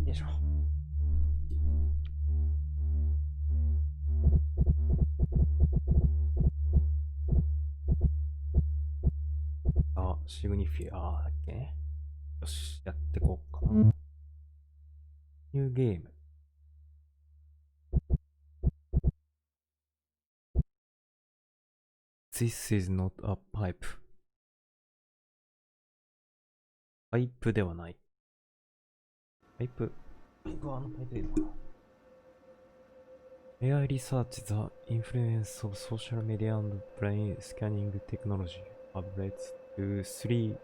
よいしょ。あ、シグニフィアだっけね。よし、やってこうかな。ニューゲーム。This is not a pipe. パイプではない。パイプはパイプでいいのかな。AI research the influence of social media and brain scanning technology have led to three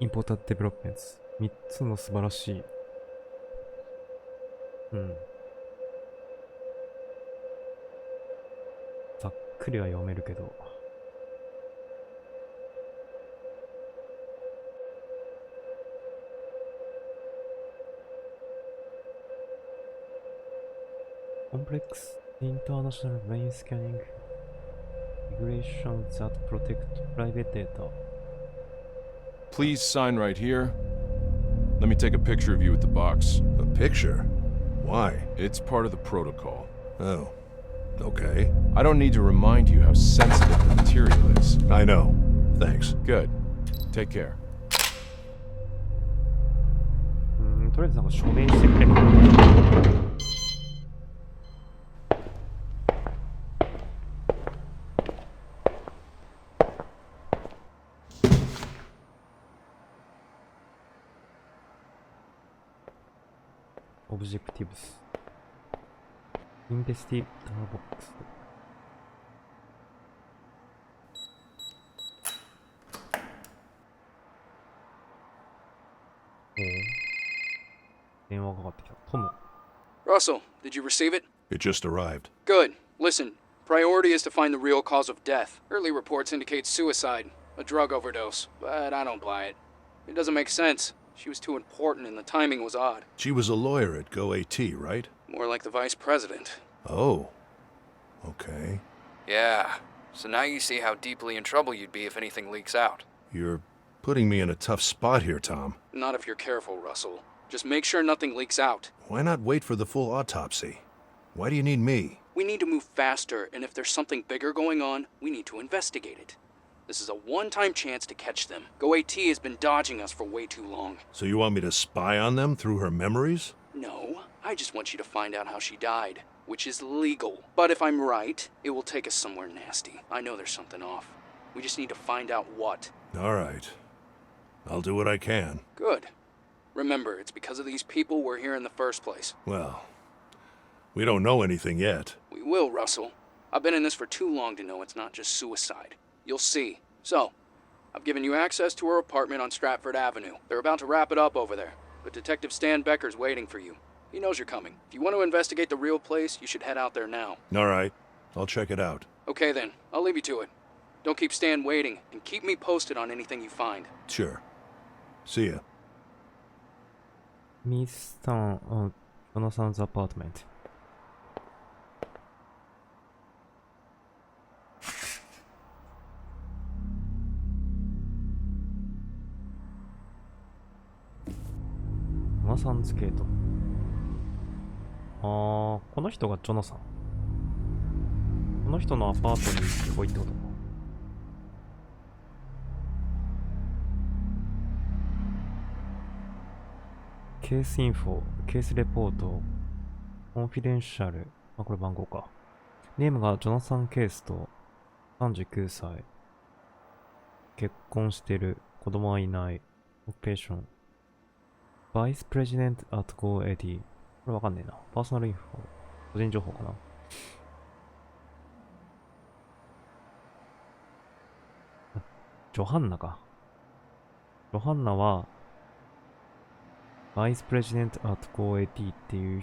important developments. 3つの素晴らしい。ざっくりは読めるけど。Complex international brain scanning regulations that protect private data. Please sign right here. Let me take a picture of you with the box. A picture? Why? It's part of the protocol. Oh, okay. I don't need to remind you how sensitive the material is. I know. Thanks. Good. Take care. とりあえずなんか署名してくれ。Objectives Investigator Box 電話がかかってきた。トム。 Russell, did you receive it? It just arrived. Good. Listen, priority is to find the real cause of death. Early reports indicate suicide, a drug overdose, but I don't buy it. It doesn't make sense. She was too important and the timing was odd. She was a lawyer at GoAT, right? More like the vice president. Oh. Okay. Yeah. So now you see how deeply in trouble you'd be if anything leaks out. You're putting me in a tough spot here, Tom. Not if you're careful, Russell. Just make sure nothing leaks out. Why not wait for the full autopsy? Why do you need me? We need to move faster, and if there's something bigger going on, we need to investigate it. This is a one-time chance to catch them. GoAT has been dodging us for way too long. So you want me to spy on them through her memories? No, I just want you to find out how she died, which is legal. But if I'm right, it will take us somewhere nasty. I know there's something off. We just need to find out what. All right. I'll do what I can. Good. Remember, it's because of these people we're here in the first place. Well, we don't know anything yet. We will, Russell. I've been in this for too long to know it's not just suicide. You'll see. So, I've given you access to her apartment on Stratford Avenue. They're about to wrap it up over there, but Detective Stan Becker's waiting for you. He knows you're coming. If you want to investigate the real place, you should head out there now. All right. I'll check it out. Okay then, I'll leave you to it. Don't keep Stan waiting, and keep me posted on anything you find. Sure. See ya. Mr. Jonathan's apartment.ジョナサンズケート。この人がジョナサン。この人のアパートに行ってこいってことか。ケースインフォ、ケースレポート、コンフィデンシャル。これ番号か。ネームがジョナサン・ケースと、39歳。結婚してる。子供はいない。オペーション。バイスプレジデント at GoAT。これわかんねえな。パーソナルインフォ。個人情報かな。ジョハンナか。ジョハンナは、バイスプレジデント at GoAT っていう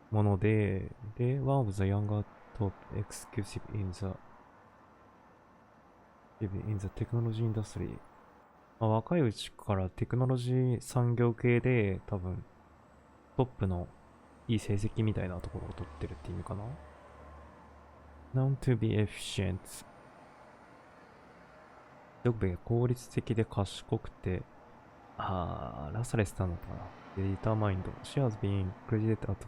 もので、one of the younger top executive in the technology industry。若いうちからテクノロジー産業系で多分トップのいい成績みたいなところを取ってるって意味かな。Known to be efficient。よく効率的で賢くてラサレスさんだったかな。Determined. She has been credited at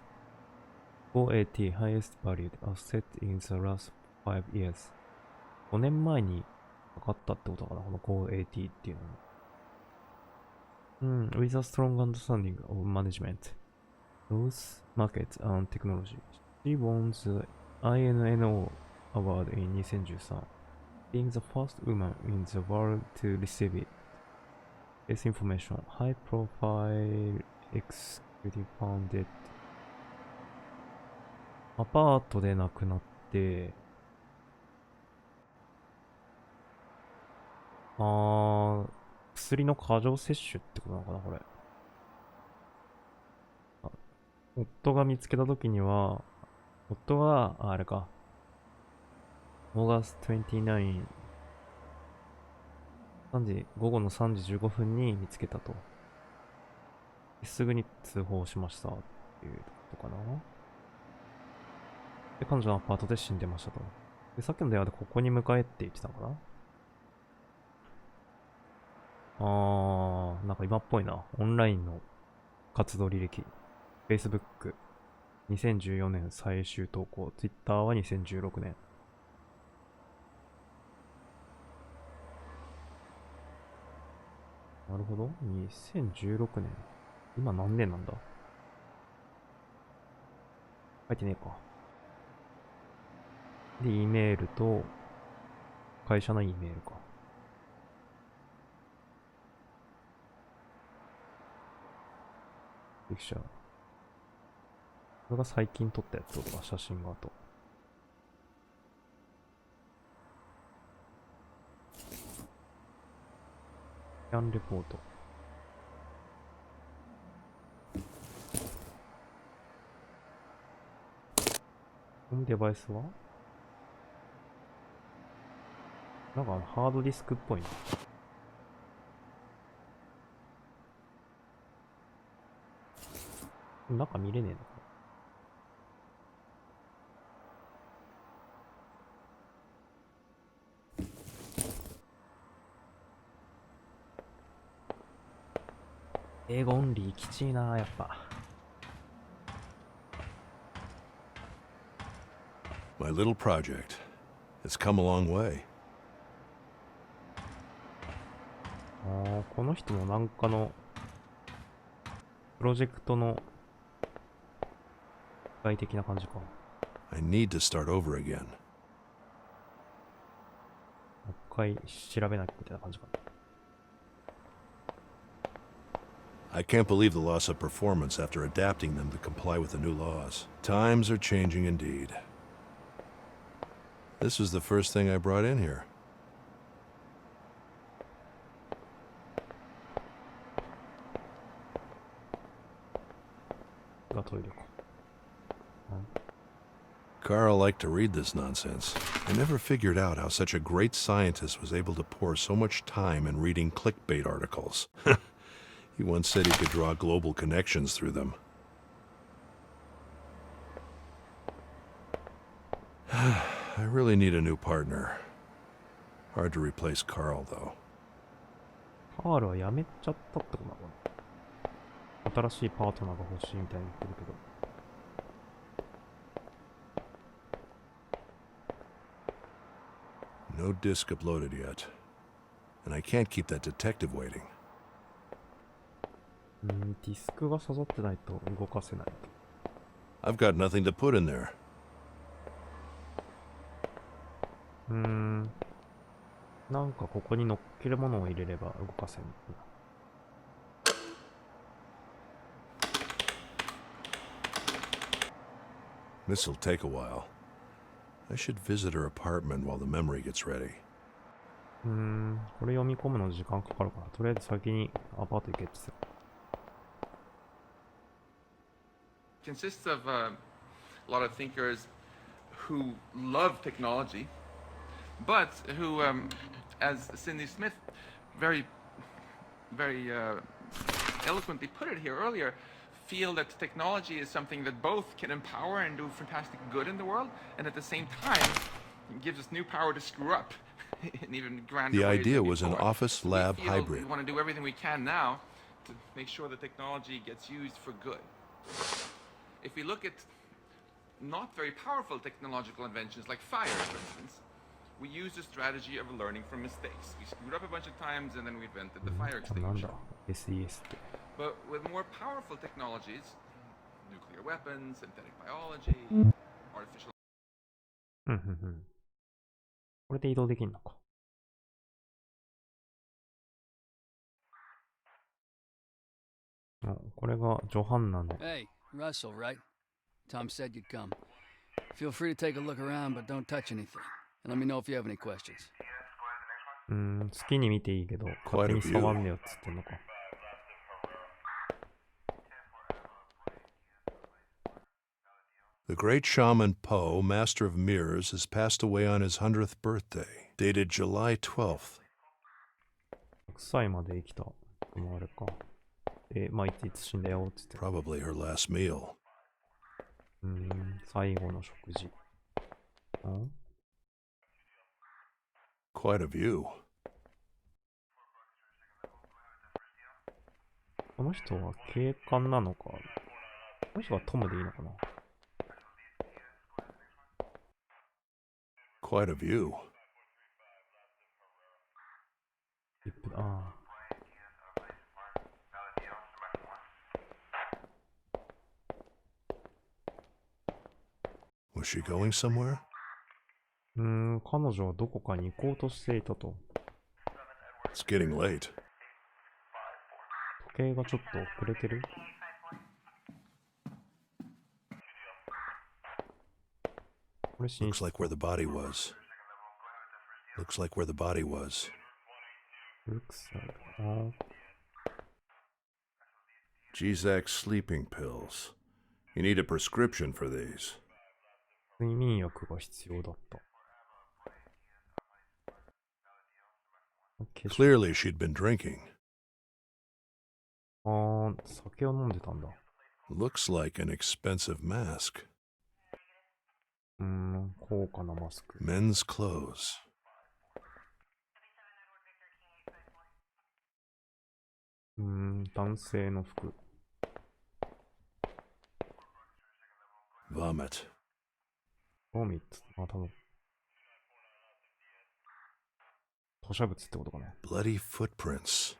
480 highest valued asset in the last 5 years. 5年前にかかったってことかな、この 480っていうのも。with a strong understanding of management, those markets and technology. She won the INNO Award in 2013, being the first woman in the world to receive it. This information, high profile executive founded アパートで亡くなって、薬の過剰摂取ってことなのかな、これ。夫が見つけたときには、夫が、あれか、August 29、午後の3時15分に見つけたと。すぐに通報しましたっていうことかな。で、彼女のアパートで死んでましたと。で、さっきの電話でここに迎えって言ってたのかな。なんか今っぽいな。オンラインの活動履歴。Facebook。2014年最終投稿。Twitter は2016年。なるほど。2016年。今何年なんだ？書いてねえか。で、E メールと、会社の E メールか。ピクチャー。これが最近撮ったやつとか、写真があと。キャンレポート。このデバイスはなんかハードディスクっぽいな。中見れねえのか。英語オンリーきちいな、やっぱ。My little project. It's come a long way. この人もなんかのプロジェクトの具体的な感じか。も I need to start over again. う一回調べなきゃみたいな感じか。I can't believe the loss of performance after adapting them to comply with the new laws. Times are changing indeed. This is the first thing I brought in here. がトイレか。Carl liked to read this nonsense. I never figured out how such a great scientist was able to pour so much time in reading clickbait articles. He once said he could draw global connections through them. I really need a new partner. Hard to replace Carl, though. カールは辞めちゃったってことなのかな。新しいパートナーが欲しいみたいに言ってるけど。No disc uploaded yet. And I can't keep that detective waiting. ディスクが刺さってないと動かせない。I've got nothing to put in there. なんかここに乗っけるものを入れれば動かせる。This'll take a while. I should visit her apartment while the memory gets ready. これ読み込むの時間かかるから、とりあえず先にアパート行けって言ってた。 Consists of a lot of thinkers who love technology, but who, as Cindy Smith very eloquently put it here earlier, feel that technology is something that both can empower and do fantastic good in the world, and at the same time gives us new power to screw up in even grander The ways idea than was an before. office lab We feel hybrid. we want to do everything we can now to make sure the technology gets used for good. If we look at not very powerful technological inventions like fire, for instance, we use the strategy of learning from mistakes. We screwed up a bunch of times and then we invented the fire なんだ extinguisher. SES って。 But with more powerful technologies, nuclear weapons, synthetic biology, artificial うんうんうん。これで移動できんのか。これがジョハンナの。 Hey, Russell, right? Tom said you'd come. Feel free to take a look around, but don't touch anything. And let me know if you have any questions. 好きに見ていいけど、勝手に触んねよっつってんのか。The great shaman Poe, master of mirrors, has passed away on his 100th birthday, dated July 12th. 100歳まで生きた。あれか。まあ、いつ死んだよっつって。Probably her last meal. 最後の食事。Quite a view. この人は警官なのか。この人はトムでいいのかな。Quite a view. ああ。Was she going somewhere? 彼女はどこかに行こうとしていたと。It's getting late. 時計がちょっと遅れてる。これ寝 Looks 室。 like where the body was. Looks like where the body was. Looks like. あ Gzak sleeping pills. You need a prescription for these. 睡眠薬が必要だった。Clearly she'd been drinking. 酒を飲んでたんだ。Looks like an expensive mask. 高価なマスク。 Men's clothes. 男性の服。Vomit. ボミッツ。多分。吐砂物ってことかな。 Bloody footprints.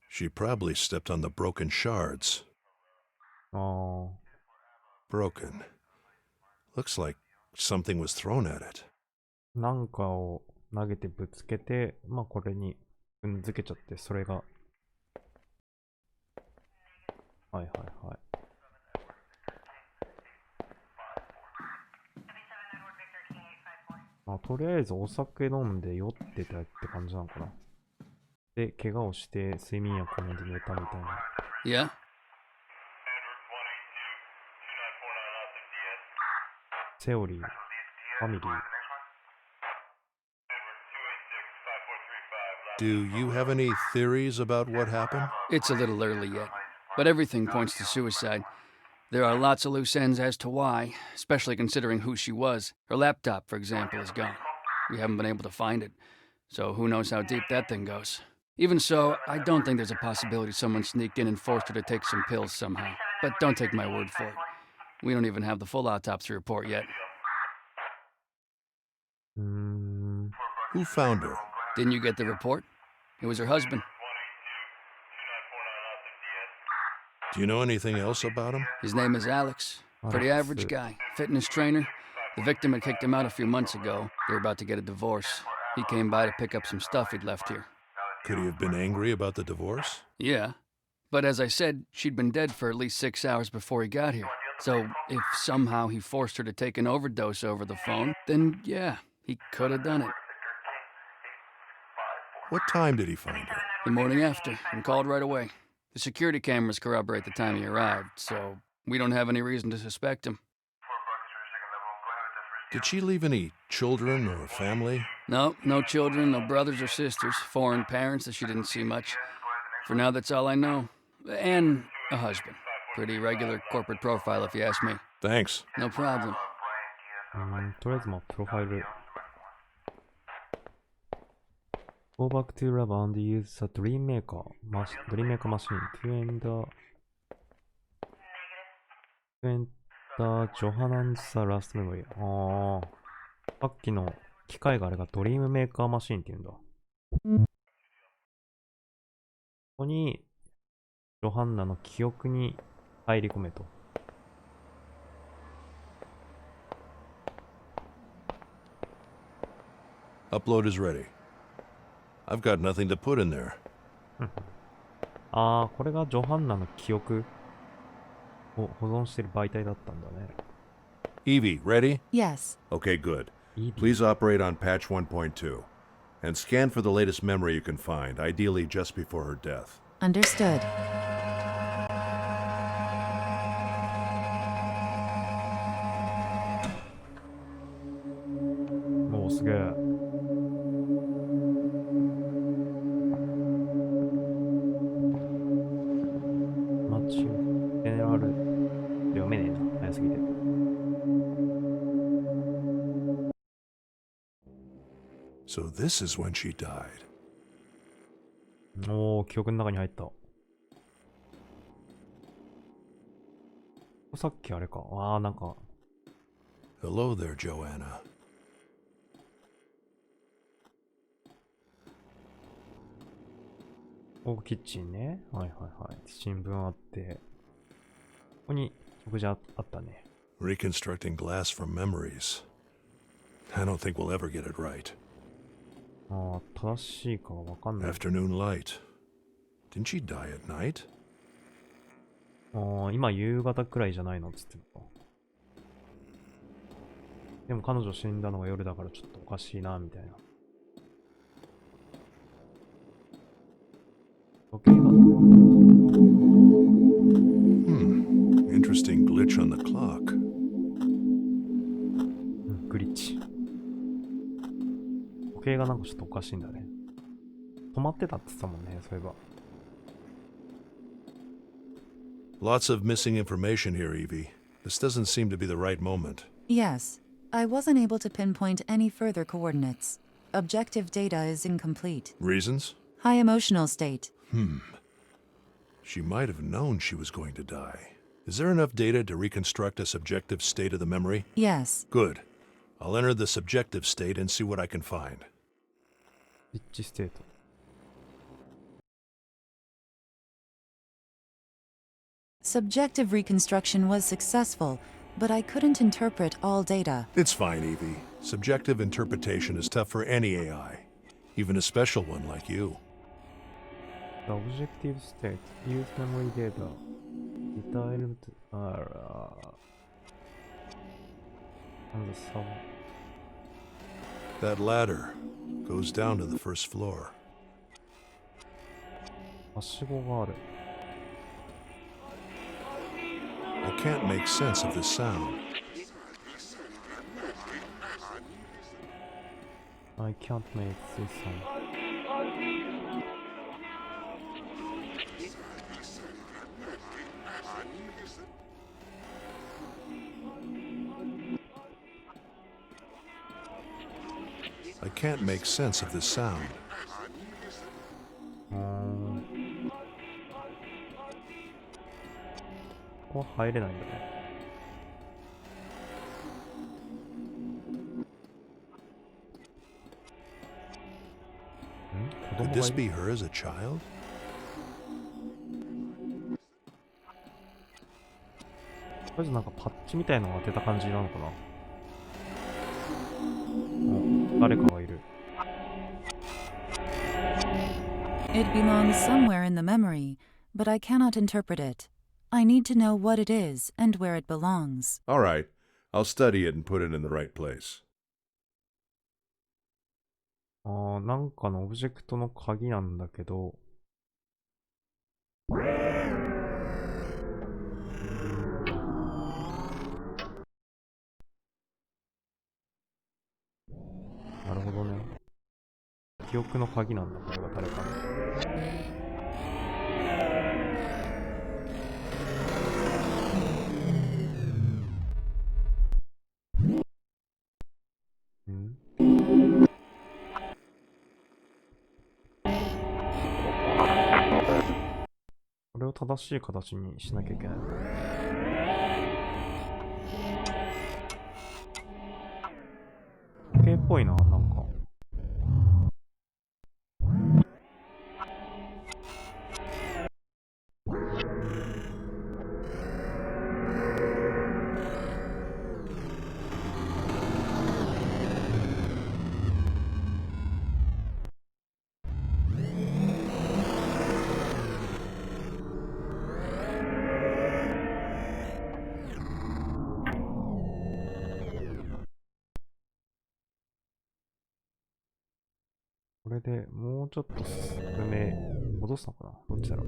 She probably stepped on the broken shards. ああ。 Broken. Looks like something was thrown at it. なんかを投げてぶつけて、まあこれに踏んづけちゃって、それが。はいはいはい。まあとりあえずお酒飲んで酔ってたって感じなのかな。で、怪我をして睡眠薬を飲んで寝たみたいな。Yeah? Theory, family. Do you have any theories about what happened? It's a little early yet, but everything points to suicide. There are lots of loose ends as to why, especially considering who she was. Her laptop, for example, is gone. We haven't been able to find it, so who knows how deep that thing goes. Even so, I don't think there's a possibility someone sneaked in and forced her to take some pills somehow. But don't take my word for it. We don't even have the full autopsy report yet. Who found her? Didn't you get the report? It was her husband. Do you know anything else about him? His name is Alex. Pretty average guy. Fitness trainer. The victim had kicked him out a few months ago. They were about to get a divorce. He came by to pick up some stuff he'd left here. Could he have been angry about the divorce? Yeah. But as I said, she'd been dead for at least 6 hours before he got here. So if somehow he forced her to take an overdose over the phone, then yeah, he could have done it. What time did he find her? The morning after, and called right away. The security cameras corroborate the time he arrived, so we don't have any reason to suspect him. Did she leave any children or family? No, no children, no brothers or sisters, foreign parents that she didn't see much. For now, that's all I know. And a husband. Pretty regular corporate profile, if you ask me. Thanks. No problem. とりあえずまあプロファイル。Go back to lab and use the Dream Maker machine to enter Johanan's last memory. さっきの機械があれがドリームメーカーマシンって言うんだ。ここにジョハンナの記憶に入り込めと。Upload is ready. I've got nothing to put in there. これがジョハンナの記憶を保存している媒体だったんだね。Evie, ready? Yes. Okay, good. Evie. Please operate on patch 1.2 and scan for the latest memory you can find, ideally just before her death. Understood. Oh, すげえ。マッチンジェネラル読めねえな、早すぎて。So this is when she died. 記憶の中に入った。さっきあれか。なんか。Hello there, Joanna. キッチンね。はいはいはい。新聞あって。ここに食事あったね。Reconstructing glass from memories. I don't think we'll ever get it right. 正しいかはわかんない。Afternoon light. Didn't she die at night? 今夕方くらいじゃないのっつってた。でも彼女死んだのが夜だからちょっとおかしいなみたいな。時計が。Interesting glitch on the clock. グリッチ。時計がなんかちょっとおかしいんだね。止まってたって言ってたもんね、そういえば。Lots of missing information here, Evie. This doesn't seem to be the right moment. Yes. I wasn't able to pinpoint any further coordinates. Objective data is incomplete. Reasons? High emotional state. She might have known she was going to die. Is there enough data to reconstruct a subjective state of the memory? Yes. Good. I'll enter the subjective state and see what I can find. リッチステート。Subjective reconstruction was successful, but I couldn't interpret all data. It's fine, Evie. Subjective interpretation is tough for any AI, even a special one like you. The objective state. Use memory data. Detailed. On the sub. That ladder goes down to the first floor. はしごがある。I can't make sense of this sound. I can't make this sound. I can't make sense of this sound. ここは入れないんだね。子 Could 供が this いる。 be her as a child? とりあえずなんかパッチみたいのが出た感じなのかな。誰かがいる。It belongs somewhere in the memory, but I cannot interpret it. I need to know what it is and where it belongs. All right. I'll study it and put it in the right place. なんかのオブジェクトの鍵なんだけど、なるほどね。記憶の鍵なんだ、これが誰かの。正しい形にしなきゃいけない。時計っぽいな、なんか。これでもうちょっと進め、戻すのかな、どっちだろう。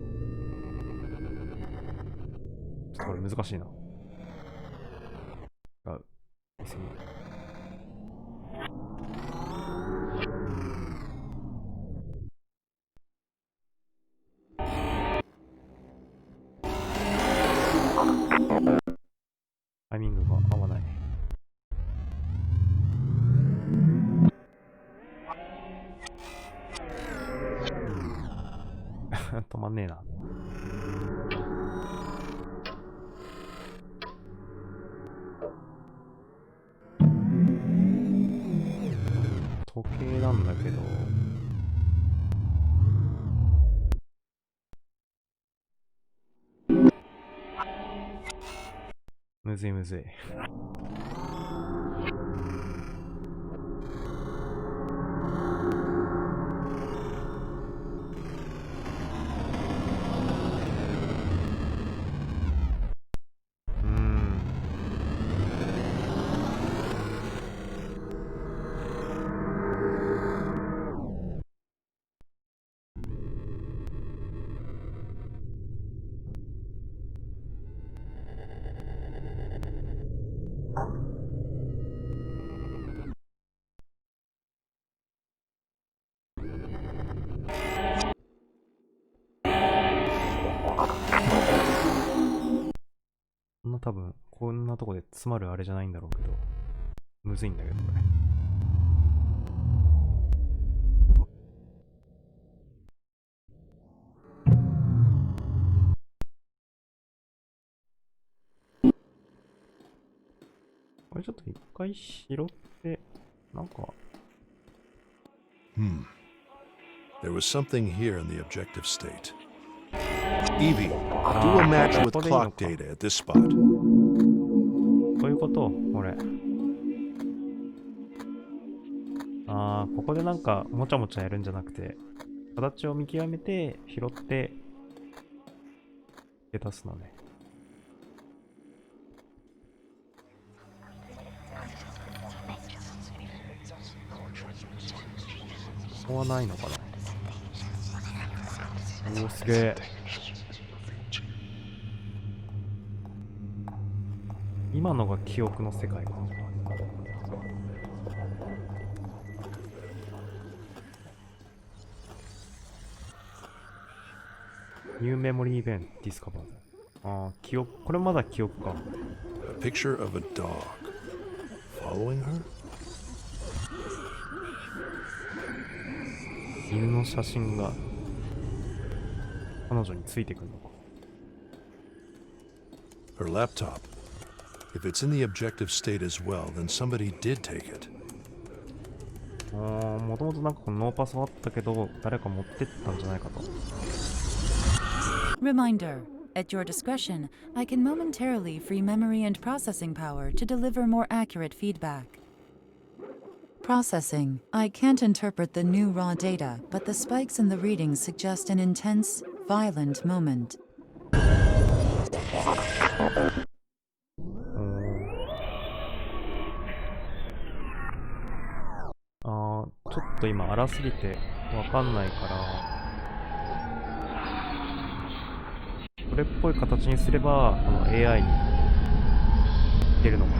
ちょっとこれ難しいな。違う。別に。タイミングが合わない。止まんねえな。時計なんだけど、むずいむずい。多分こんなとこで詰まるあれじゃないんだろうけど、むずいんだけどこれ。これちょっと一回拾ってなんか。There was something here in the objective state. Evie, do a match with clock data at this spot. こういうことこれ。ここでなんかもちゃもちゃやるんじゃなくて、形を見極めて拾って出すのね。ここはないのかな。おお、すげえ。今のが記憶の世界か。ニューメモリーイベントディスカバー。記憶、これまだ記憶か。A picture of a dog. Following her? 犬の写真が彼女についてくるのか。Her laptop. If it's in the objective state as well, then somebody did take it. もともとなんかこのノーパスはあったけど、誰か持ってったんじゃないかと。Reminder. At your discretion, I can momentarily free memory and processing power to deliver more accurate feedback. Processing. I can't interpret the new raw data, but the spikes in the readings suggest an intense, violent moment. ちょっと今荒すぎてわかんないから、これっぽい形にすればこの AI に出るのかな。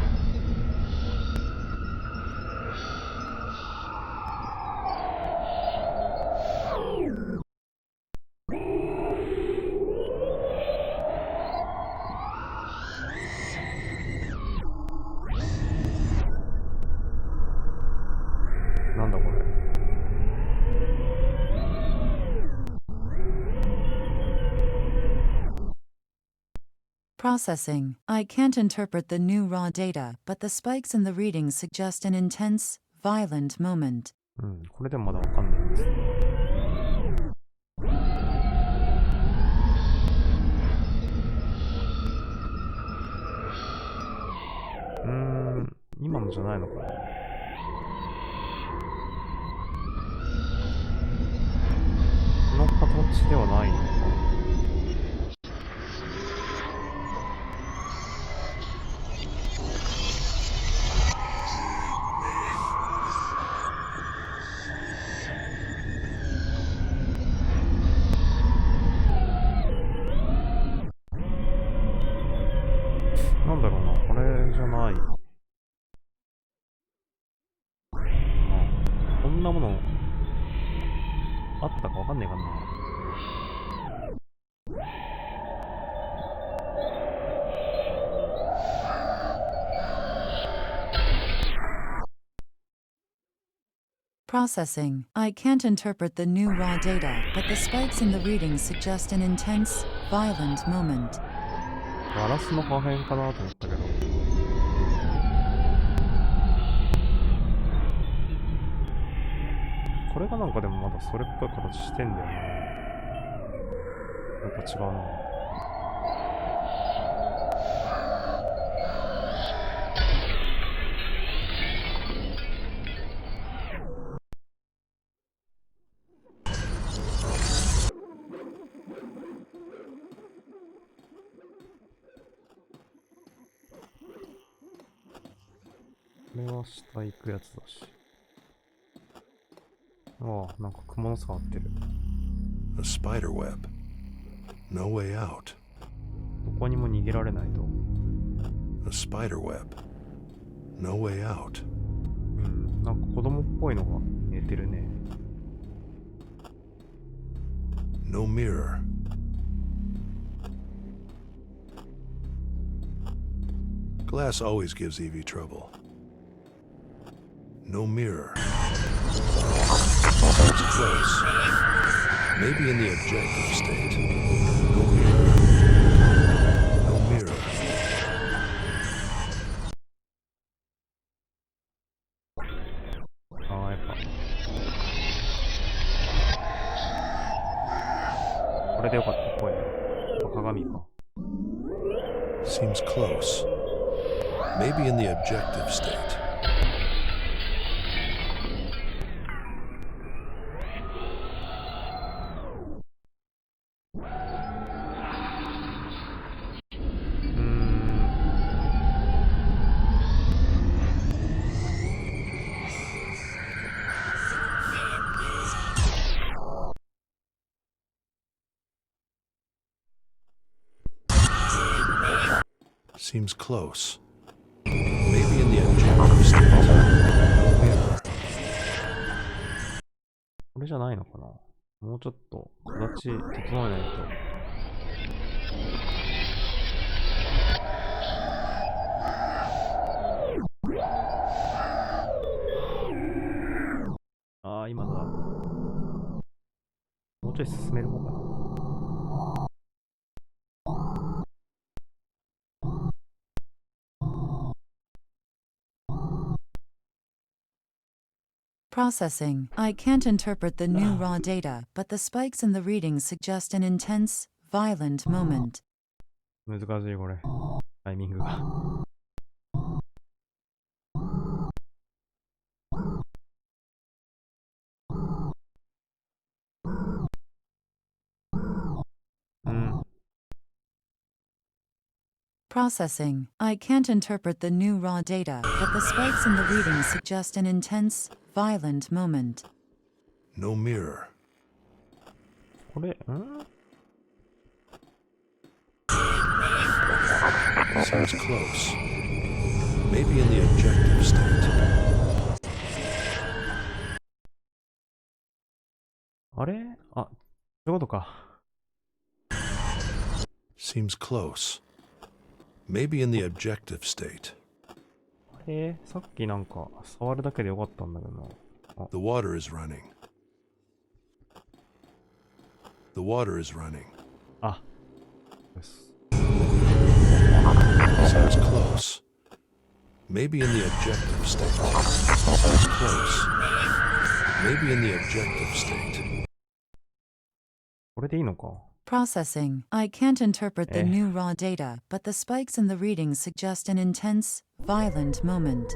なんだこれ。Processing. I can't interpret the new raw data, but the spikes in the readings suggest an intense, violent moment. うん、これでもまだわかんないんですね。今のじゃないのかな。この形ではないのか。なんだろうな、これじゃない。こんなものあったかわかんないかな。Processing. I can't interpret the new raw data, but the spikes in the readings suggest an intense, violent moment. ガラスの破片かなと思ったけど。これがなんかでもまだそれっぽい形してんだよな。やっぱ違うな。これは下行くやつだし。ああ、なんか蜘蛛の巣が張ってる。A spider web. No way out. どこにも逃げられないと。A spider web. No way out. うん、なんか子供っぽいのが見えてるね。No mirror. Glass always gives Evie trouble. No mirror. It's close. Maybe in the objective state. No mirror. No mirror. ああ、やっぱ。これでよかったっぽいね。鏡か。Seems close. Maybe in the objective state. Seems close. Maybe in the objective state. No mirror. これじゃないのかな。もうちょっと形整えないと。ああ、今のだ。もうちょい進める方かな。Processing. I can't interpret the new raw data, but the spikes in the readings suggest an intense, violent moment. 難しいこれ。タイミングが。Processing. I can't interpret the new raw data, but the spikes in the readings suggest an intense, violent moment. No mirror. これ、Seems close. Maybe in the objective state. あれあ、そういうことか。Seems close. Maybe in the objective state. さっきなんか触るだけでよかったんだけどな。The water is running. The water is running. あ、です。Sounds close. Maybe in the objective state. Sounds close. Maybe in the objective state. これでいいのか。 Processing. I can't interpret the Eh. new raw data, but the spikes in the readings suggest an intense, violent moment.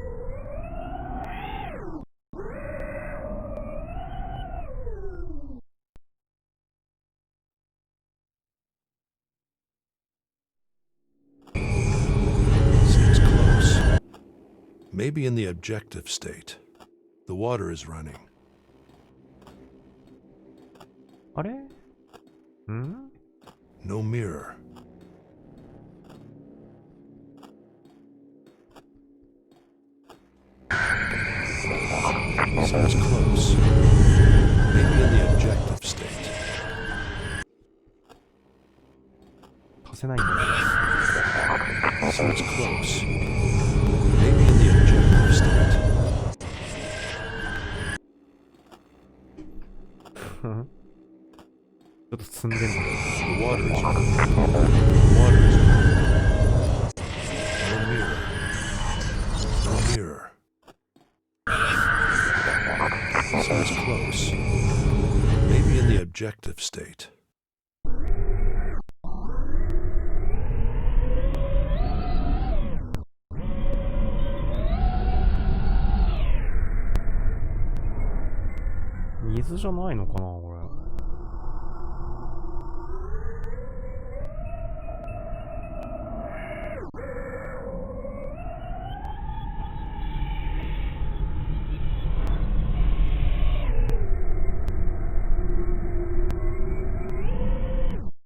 Seems close. Maybe in the objective state. The water is running. あれん No mirror. Sounds close. Maybe in the objective state. 貸せないんだよ。 Sounds close. Maybe in the objective state. ちょっと積んでんだけ The water is running. The water is running. No mirror. No mirror. Sounds close. Maybe in the objective state. 水じゃないのかなこれ。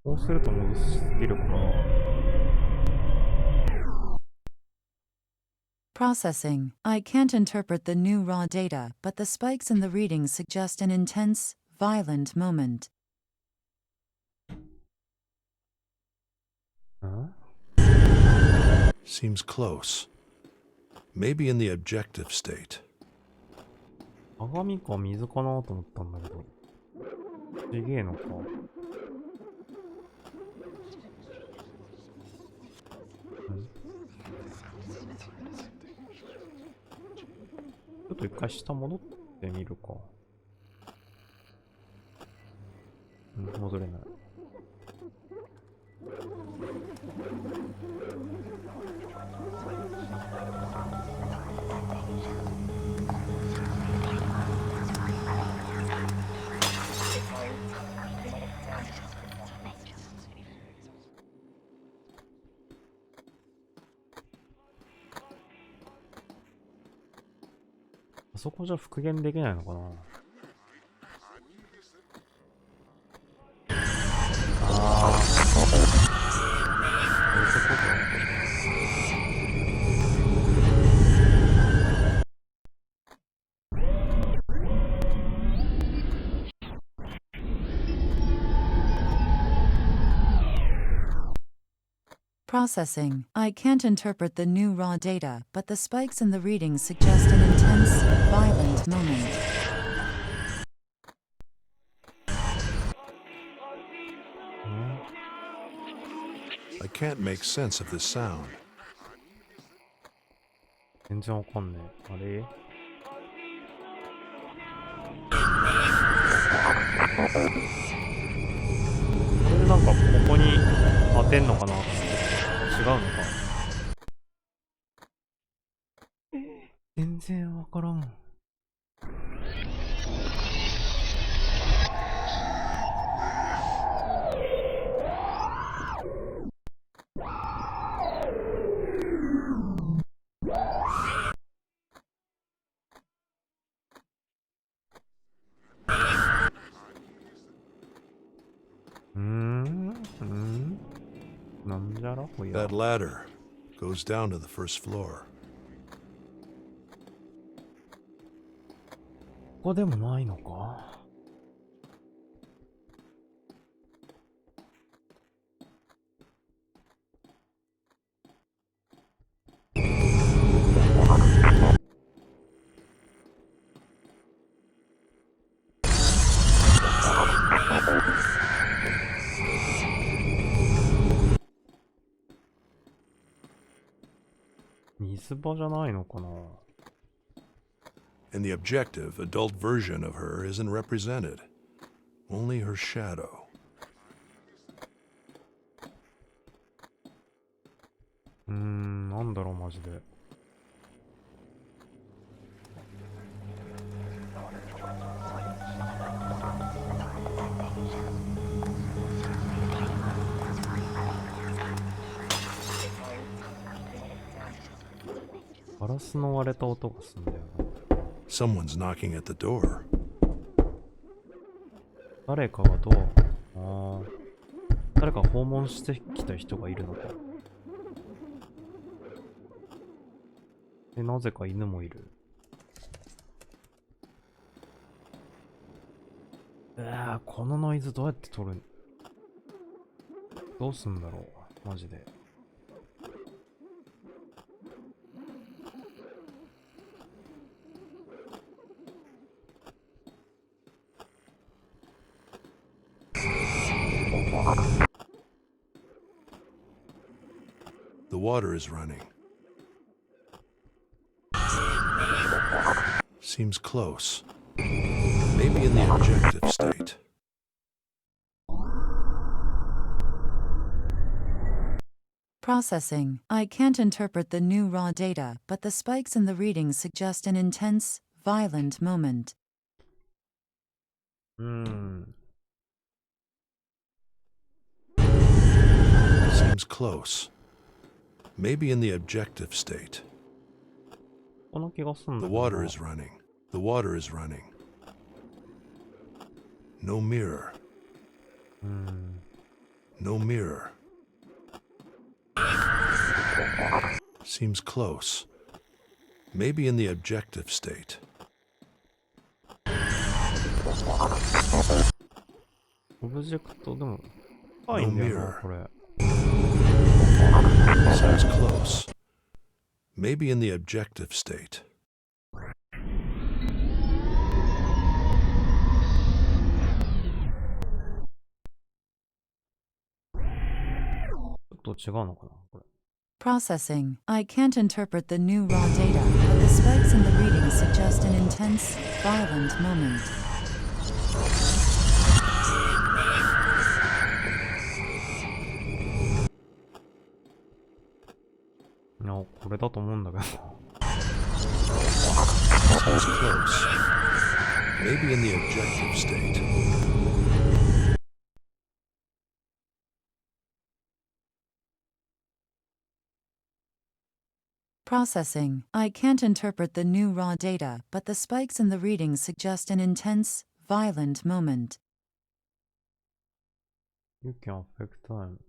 こうすると戻す気力かな。 Processing. I can't interpret the new raw data, but the spikes in the readings suggest an intense, violent moment. ん Seems close. Maybe in the objective state. 鏡か水かなと思ったんだけど。ちげえのか。ちょっと一回下戻ってみるか。戻れない。あそこじゃ復元できないのかな。ああ、そういうことか。Processing. I can't interpret the new raw data, but the spikes in the readings suggest an intense, violent moment. I can't make sense of this sound. 全然わかんねえ。あれこれでなんかここに当てんのかなと思って違うのか。全然わからん。なんじゃらほや。 That ladder goes down to the first floor. ここでもないのか。スバじゃないのかな。 In the objective, adult version of her isn't represented. Only her shadow. なんだろうマジで。ガラスの割れた音がするんだよな。 Someone's knocking at the door. 誰かが誰か訪問してきた人がいるのか。で、なぜか犬もいる。このノイズどうやって取る？どうすんだろうマジで。The water is running. Seems close. Maybe in the objective state. Processing. I can't interpret the new raw data, but the spikes in the readings suggest an intense, violent moment. Seems close. Maybe in the objective state. この気がすん The だけどな。 water is running. The water is running. No mirror. No mirror. Seems close. Maybe in the objective state. オブジェクトでも高いんだよな、これ。 Seems close. Maybe in the objective state. ちょっと違うのかな、これ。 Processing. I can't interpret the new raw data, but the spikes in the readings suggest an intense, violent moment. いや、これだと思うんだけど。 Seems close. Maybe in the objective state. Processing. I can't interpret the new raw data, but the spikes in the readings suggest an intense, violent moment. You can affect time.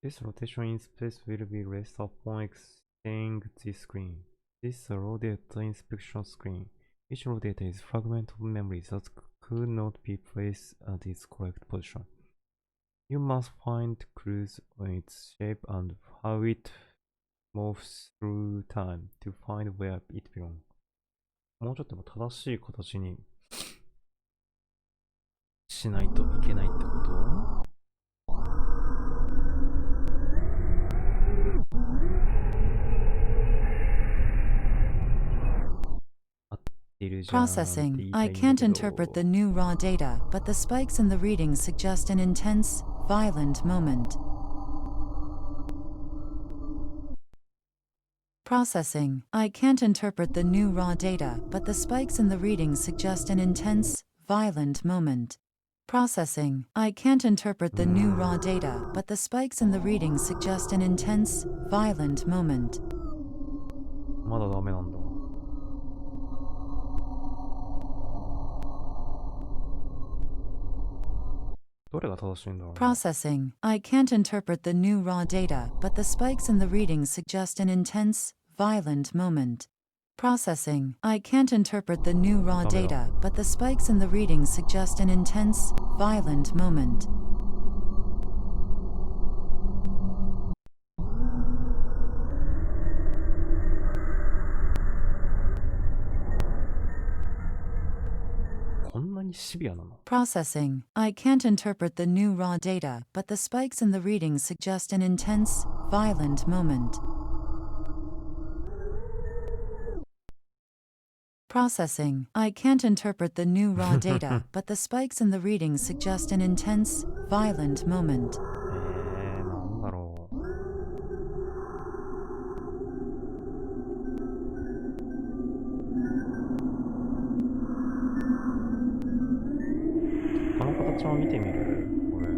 This rotation in space will be less upon exiting this screen. This is a raw data inspection screen. Each raw data is a fragment of memory that could not be placed at its correct position. You must find clues on its shape and how it moves through time to find where it belongs. もうちょっと正しい形にしないといけないってこと？Processing. I can't interpret the new raw data, but the spikes in the readings suggest an intense, violent moment. Processing. I can't interpret the new raw data, but the spikes in the readings suggest an intense, violent moment. Processing. I can't interpret the new raw data, but the spikes in the readings suggest an intense, violent moment. まだダメなんだ。どれが正しいんだろうな。 Processing. I can't interpret the new raw data, but the spikes in the readings suggest an intense, violent moment. Processing. I can't interpret the new raw data, but the spikes in the readings suggest an intense, violent moment. Processing. I can't interpret the new raw data, but the spikes in the readings suggest an intense, violent moment. Processing. I can't interpret the new raw data, but the spikes in the readings suggest an intense, violent moment. なんだろう。この形も見てみるこれ。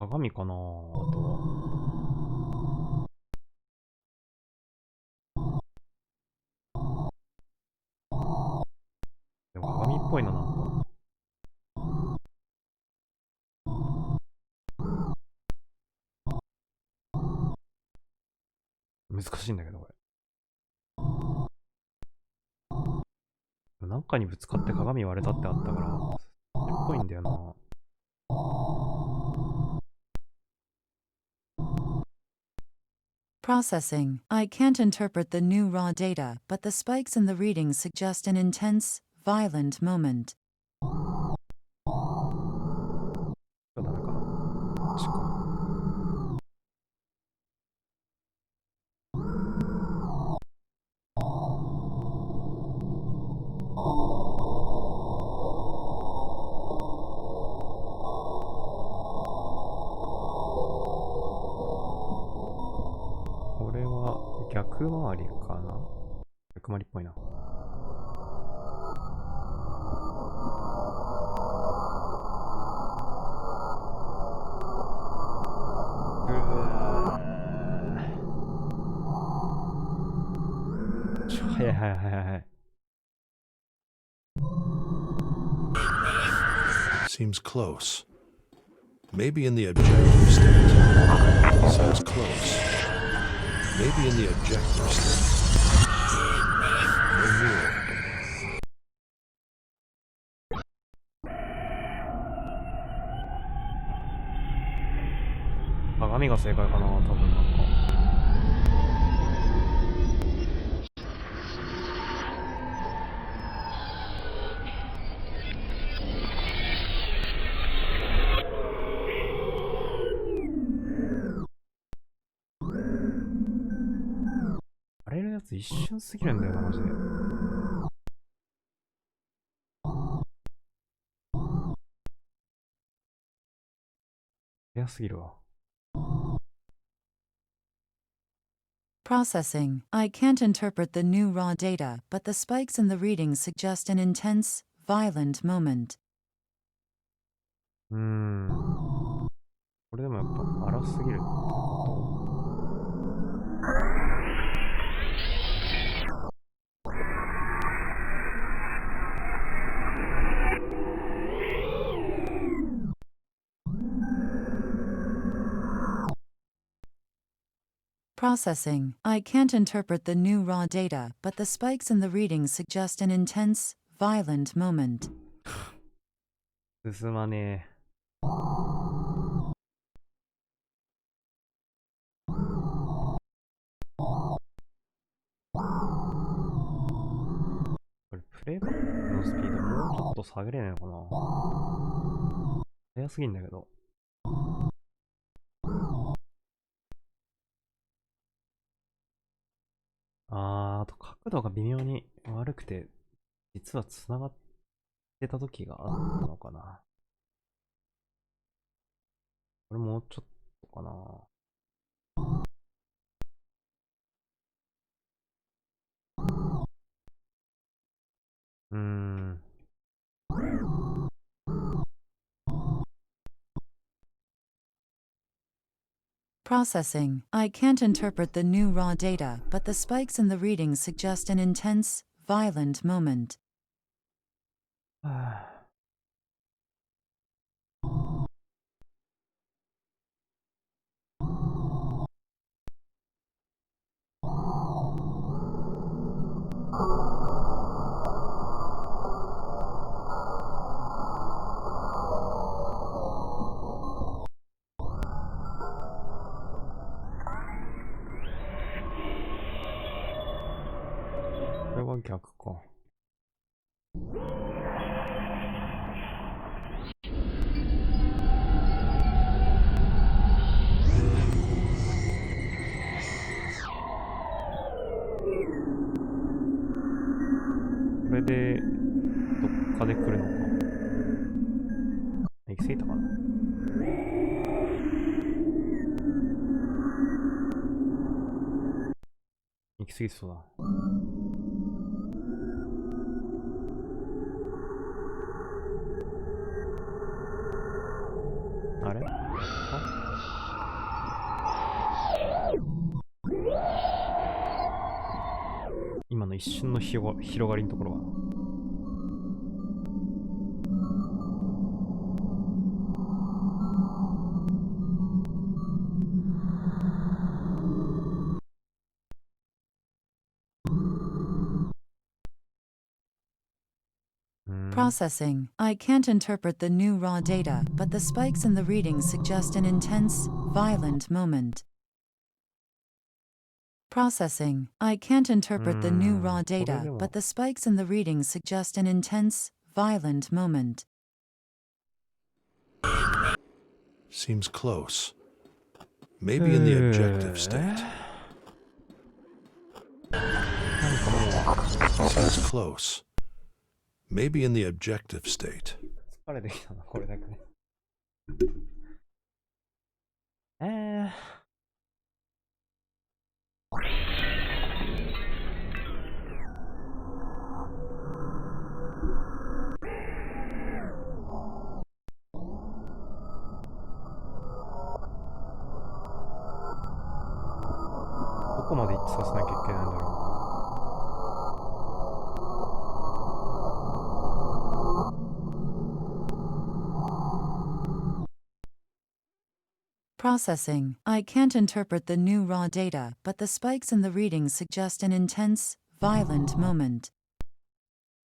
鏡かなあとは。でも鏡っぽいな、なんか。難しいんだけど、これ。なんかにぶつかって鏡割れたってあったから、それっぽいんだよな。Processing. I can't interpret the new raw data, but the spikes in the readings suggest an intense, violent moment. ダメかな。こっちか。これは逆回りかな。逆回りっぽいな。はいはいはいはい。Seems close. Maybe in the objective state. Seems close. Maybe in the objective state. No nearer. 鏡が正解かな、多分なんか。あれのやつ一瞬すぎるんだよな、マジで。早すぎるわ。Processing. I can't interpret the new raw data, but the spikes in the readings suggest an intense, violent moment. これでもやっぱ荒すぎるってこと。Processing. I can't interpret the new raw data, but the spikes in the readings suggest an intense, violent moment. 進まねえ。これプレイバックのスピードもうちょっと下げれないのかな。速すぎんだけど。あと角度が微妙に悪くて、実は繋がってた時があったのかな。これもうちょっとかな。Processing. I can't interpret the new raw data, but the spikes in the readings suggest an intense, violent moment. これは逆か。れで、どっかで来るのか。行き過ぎたかな。行き過ぎそうだ。あれ？今の一瞬の広がりのところは。Processing. I can't interpret the new raw data, but the spikes in the readings suggest an intense, violent moment. Processing. I can't interpret the new raw data, but the spikes in the readings suggest an intense, violent moment. Seems close. Maybe in the objective state. Seems close. Maybe in the objective state. 疲れてきたな、これだけね。どこまで一致させなきゃいけないんだろう。Processing. I can't interpret the new raw data, but the spikes in the readings suggest an intense, violent moment.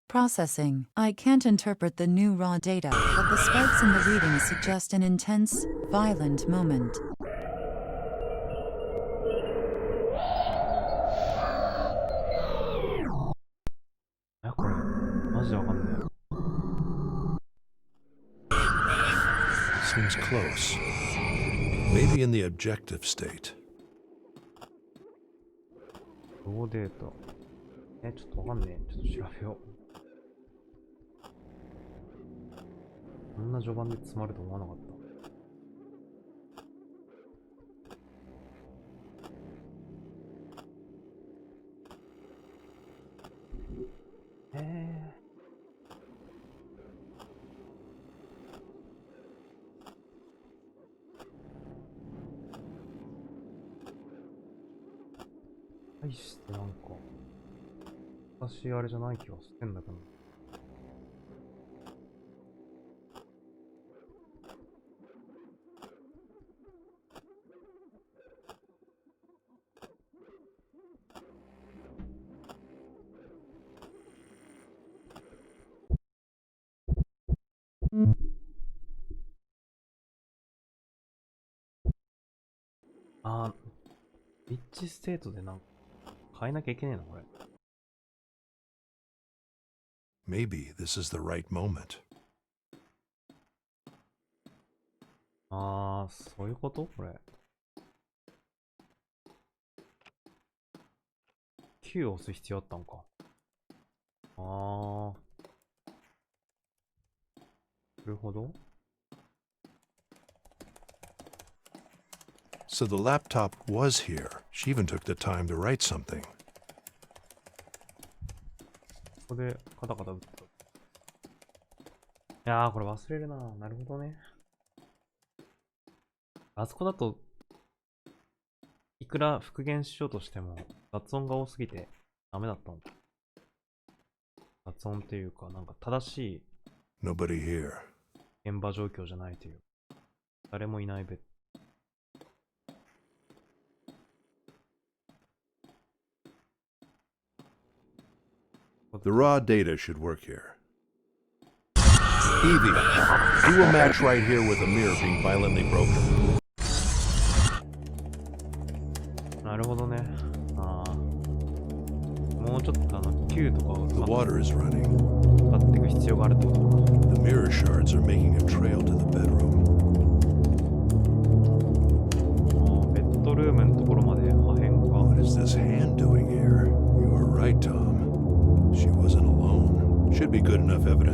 Processing. I can't interpret the new raw data, but the spikes in the readings suggest an intense, violent moment. Seems close. Maybe in the objective state. ローデータ。ちょっとわかんねえ。ちょっと調べよう。こんな序盤で詰まると思わなかった。対してなんか、私あれじゃない気がしてんだけど。リッチステートでなんか変えなきゃいけねえのこれ。Maybe this is the right moment. そういうことこれ。Q を押す必要あったのか。なるほど。So the laptop was here. She even took the time to write something. ここでカタカタ打った。いやー、これ忘れるな。なるほどね。あそこだと、いくら復元しようとしても、雑音が多すぎてダメだったんだ。雑音っていうか、なんか正しい Nobody here. 現場状況じゃないという。誰もいないベッド。The raw data should work here. Evie, do a match right here with a mirror being violently broken. なるほどね。もうちょっとQ とかを The water is running. 使っていく必要があるってことか。The mirror shards are making a trail to the bedroom. ベッドルームのところまで破片が。What is this hand doing here? You were right, Tom. She wasn't alone.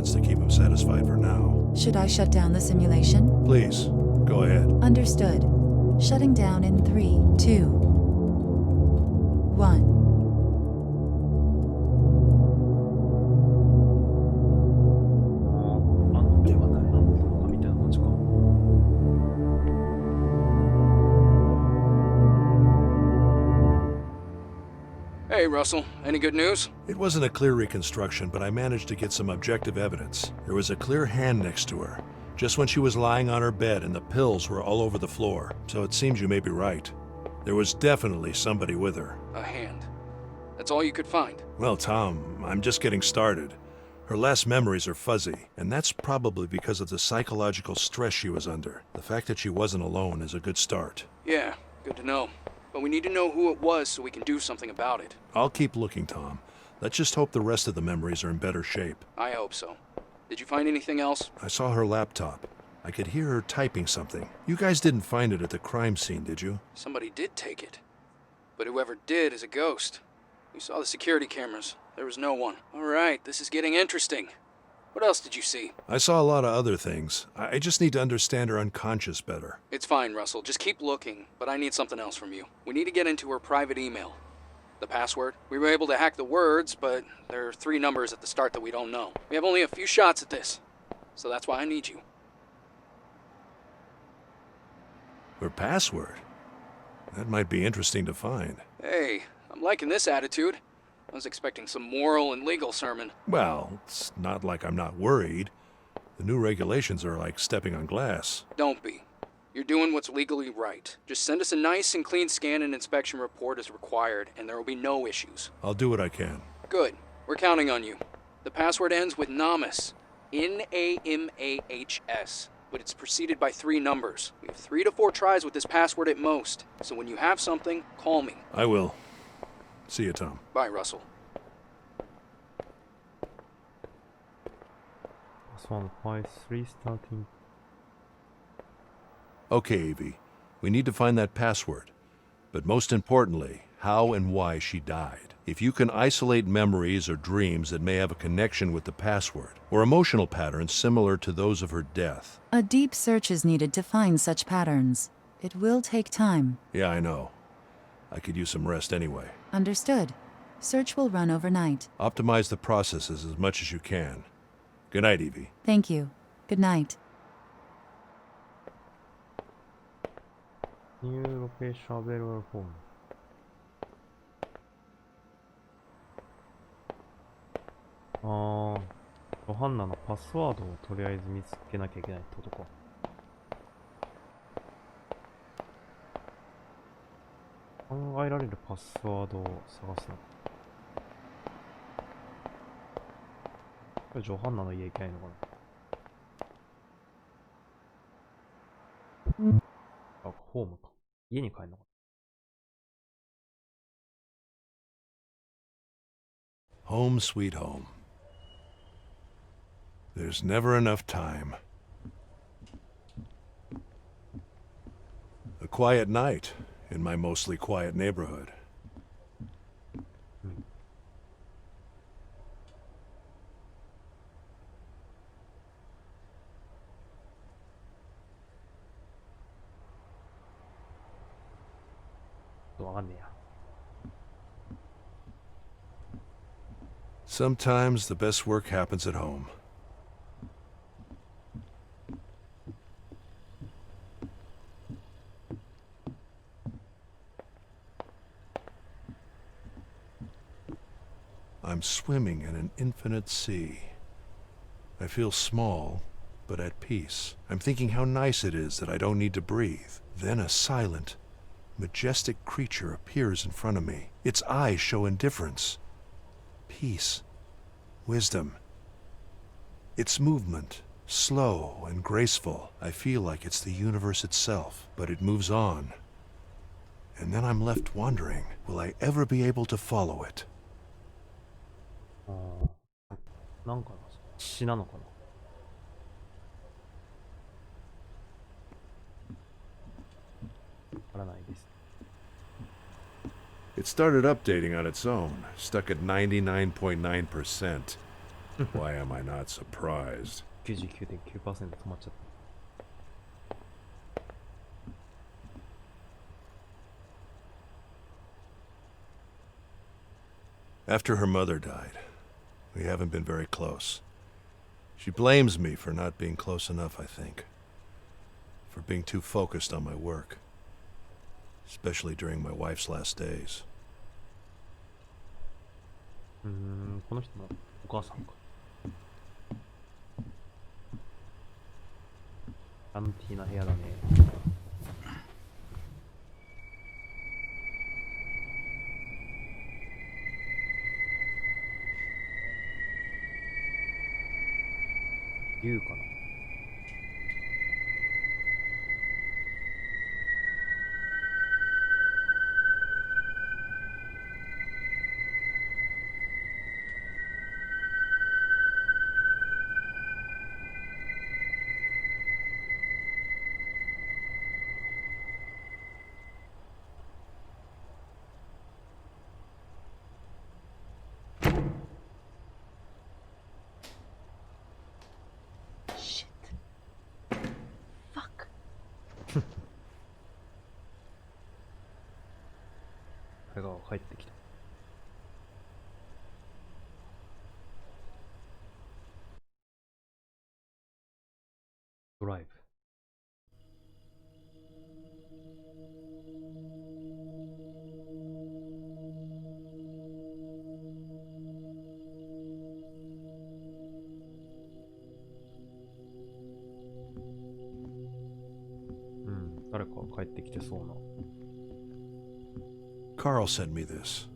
evidence to keep him satisfied for now. Should I shut down the simulation? Please, go ahead. Understood. Shutting down in 3, 2, 1. Hey, Russell. Any good news? It wasn't a clear reconstruction, but I managed to get some objective evidence. There was a clear hand next to her, just when she was lying on her bed, and the pills were all over the floor. So it seems you may be right. There was definitely somebody with her. A hand. That's all you could find? Well, Tom, I'm just getting started. Her last memories are fuzzy, and that's probably because of the psychological stress she was under. The fact that she wasn't alone is a good start. Yeah, good to know. But we need to know who it was so we can do something about it. I'll keep looking, Tom. Let's just hope the rest of the memories are in better shape. I hope so. Did you find anything else? I saw her laptop. I could hear her typing something. You guys didn't find it at the crime scene, did you? Somebody did take it. But whoever did is a ghost. We saw the security cameras. There was no one. All right, this is getting interesting. What else did you see? I saw a lot of other things. I just need to understand her unconscious better. It's fine, Russell. Just keep looking, but I need something else from you. We need to get into her private email. The password. We were able to hack the words, but there are 3 numbers at the start that we don't know. We have only a few shots at this, so that's why I need you. Her password? That might be interesting to find. Hey, I'm liking this attitude. I was expecting some moral and legal sermon. Well, it's not like I'm not worried. The new regulations are like stepping on glass. Don't be. You're doing what's legally right. Just send us a nice and clean scan and inspection report as required, and there will be no issues. I'll do what I can. Good. We're counting on you. The password ends with Namas. N-A-M-A-H-S. But it's preceded by 3 numbers. We have 3 to 4 tries with this password at most. So when you have something, call me. I will. See you, Tom. Bye, Russell. This one, 5-3 starting. Okay, Evie. We need to find that password. But most importantly, how and why she died. If you can isolate memories or dreams that may have a connection with the password, or emotional patterns similar to those of her death. A deep search is needed to find such patterns. It will take time. Yeah, I know. I could use some rest anyway. Understood. Search will run overnight. Optimize the processes as much as you can. Good night, Evie. Thank you. Good night. New location available form. ロハンナのパスワードをとりあえず見つけなきゃいけないってことか。考えられるパスワードを探すのか。これジョハンナの家行けないのかな。あ、ホームか。家に帰るのか。Home sweet home. There's never enough time. A quiet night in my mostly quiet neighborhood. わかんねえや。Sometimes the best work happens at home. I'm swimming in an infinite sea. I feel small, but at peace. I'm thinking how nice it is that I don't need to breathe. Then a silent, majestic creature appears in front of me. Its eyes show indifference, peace, wisdom. Its movement, slow and graceful. I feel like it's the universe itself, but it moves on. And then I'm left wondering, will I ever be able to follow it? なんかな、詩なのかな。わからないです。It started updating on its own, stuck at 99.9%. Why am I not surprised? 99.9% 止まっちゃった。After her mother died, we haven't been very close. She blames me for not being close enough, I think. For being too focused on my work. Especially during my wife's last days. この人のお母さんか。アンティーな部屋だね。竜かな。これが帰ってきた。ドライブ。誰か帰ってきてそうな。Carl sent me this.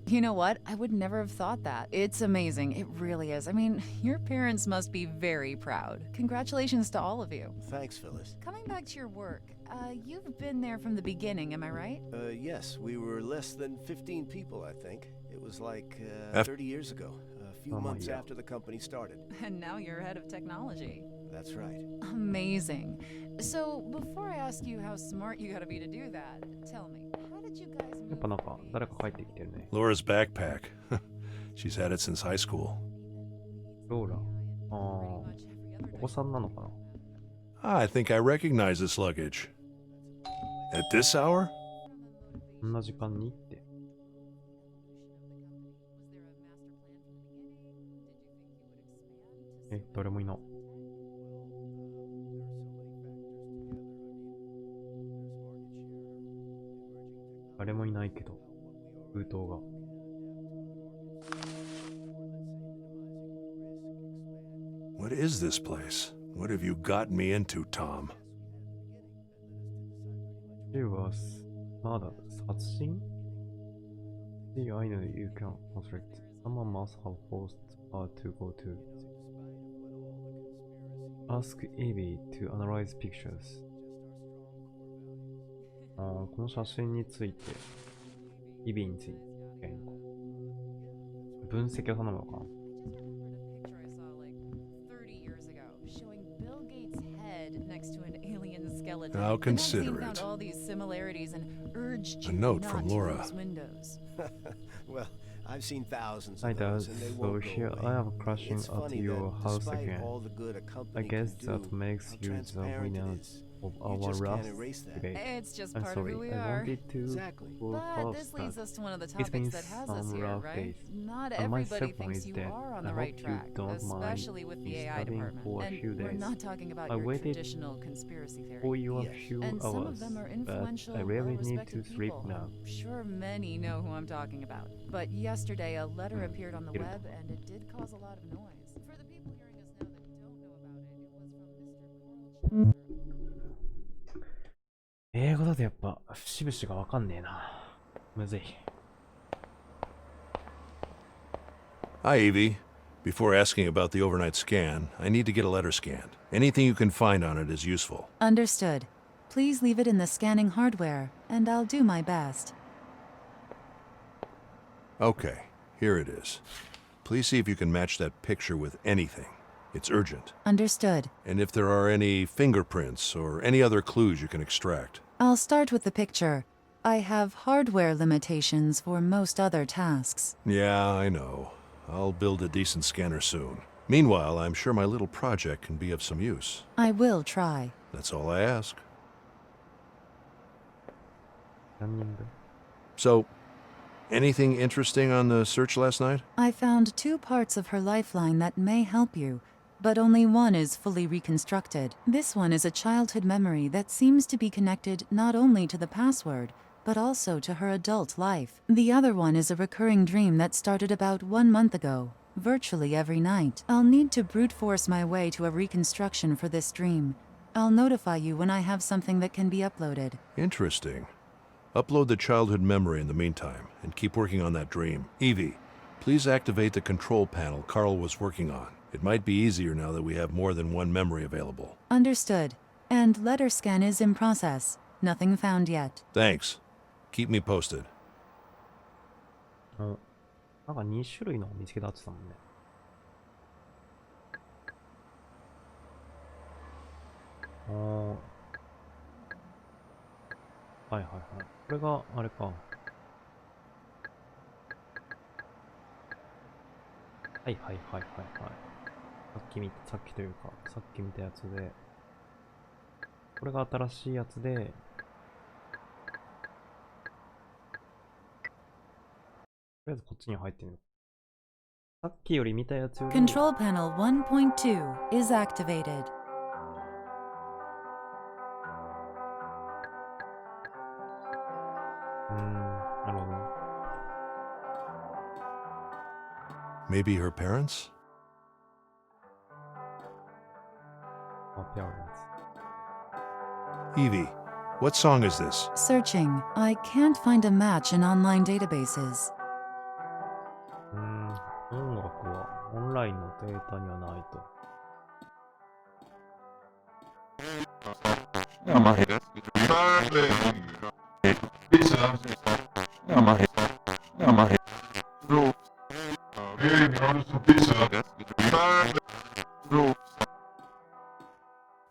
You know what? I would never have thought that. It's amazing. It really is. I mean, your parents must be very proud. Congratulations to all of you. Thanks, Phyllis. Coming back to your work, you've been there from the beginning, am I right? Yes, we were less than 15 people, I think. It was like 30 years ago, a few Oh, months yeah. after the company started. And now you're head of technology. That's right. Amazing. So, before I ask you how smart you gotta be to do that, tell me, how did you guys やっぱなんか誰か帰ってきてるね。 Laura's backpack. She's had it since high school. ローラ。お子さんなのかな。 I think I recognize this luggage. At this hour? こんな時間にって。誰もいない。誰もいないけど、封筒が。What is this place? What have you gotten me into, Tom? She was murdered. 殺人? See, I know you can construct. Someone must have forced her to go to. Ask Evie to analyze pictures. この写真について、イビーについて、分析を頼むのかな。I'll consider it. A note from Laura. Well, I've seen thousands Hi of Dad, those, and they so won't go here away. I am crashing It's at funny your that house despite again. all the good a I company guess can that do, makes how you the transparent it winner is. of You our just can't last erase that. debate. It's just I'm part of who sorry, we I are. wanted to Exactly. go But this past leads that. us to one of the It's topics been that has us some here, rough right? days. Not And my everybody second thinks is you that are on I the right hope you track, don't mind especially with the me AI studying department. for a few And we're days. not talking about I your waited traditional conspiracy theory. for you a Yes. few And some hours, of them are but influential, I really need to well-respected sleep people. now. I'm sure many know who I'm talking about. But yesterday, a letter appeared on the web, and it did cause a lot of noise. For the people hearing us now that don't know about it, it was from Mr. Carl Chaucer. 英語だとやっぱ節々がわかんねえな。むずい。Hi, Evie. Before asking about the overnight scan, I need to get a letter scanned. Anything you can find on it is useful. Understood. Please leave it in the scanning hardware, and I'll do my best. Okay, here it is. Please see if you can match that picture with anything. It's urgent. Understood. And if there are any fingerprints or any other clues you can extract. I'll start with the picture. I have hardware limitations for most other tasks. Yeah, I know. I'll build a decent scanner soon. Meanwhile, I'm sure my little project can be of some use. I will try. That's all I ask. 何人分 So, anything interesting on the search last night? I found 2 parts of her lifeline that may help you, but only one is fully reconstructed. This one is a childhood memory that seems to be connected not only to the password, but also to her adult life. The other one is a recurring dream that started about 1 month ago, virtually every night. I'll need to brute force my way to a reconstruction for this dream. I'll notify you when I have something that can be uploaded. Interesting. Upload the childhood memory in the meantime, and keep working on that dream. Evie, please activate the control panel Carl was working on. It might be easier now that we have more than one memory available. Understood. And letter scan is in process. Nothing found yet. Thanks. Keep me posted. なんか2種類の見つけたって言ってたもんね。はいはいはい。これがあれか。はいはいはいはいはい。さっきというか、さっき見たやつで、これが新しいやつで、とりあえずこっちに入ってみる。さっきより見たやつより。Control panel 1.2 is activated. Maybe her parents? Parents. Evie, what song is this? Searching. I can't find a match in online databases. 音楽はオンラインのデータにはないと。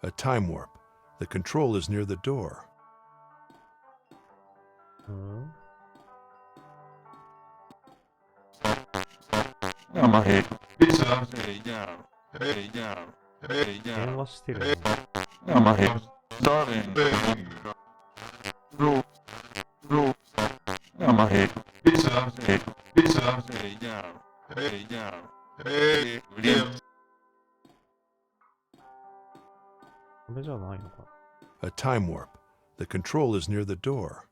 A time warp. The control is near the door.電話してるよね。これじゃないのか。A time warp. The control is near the door.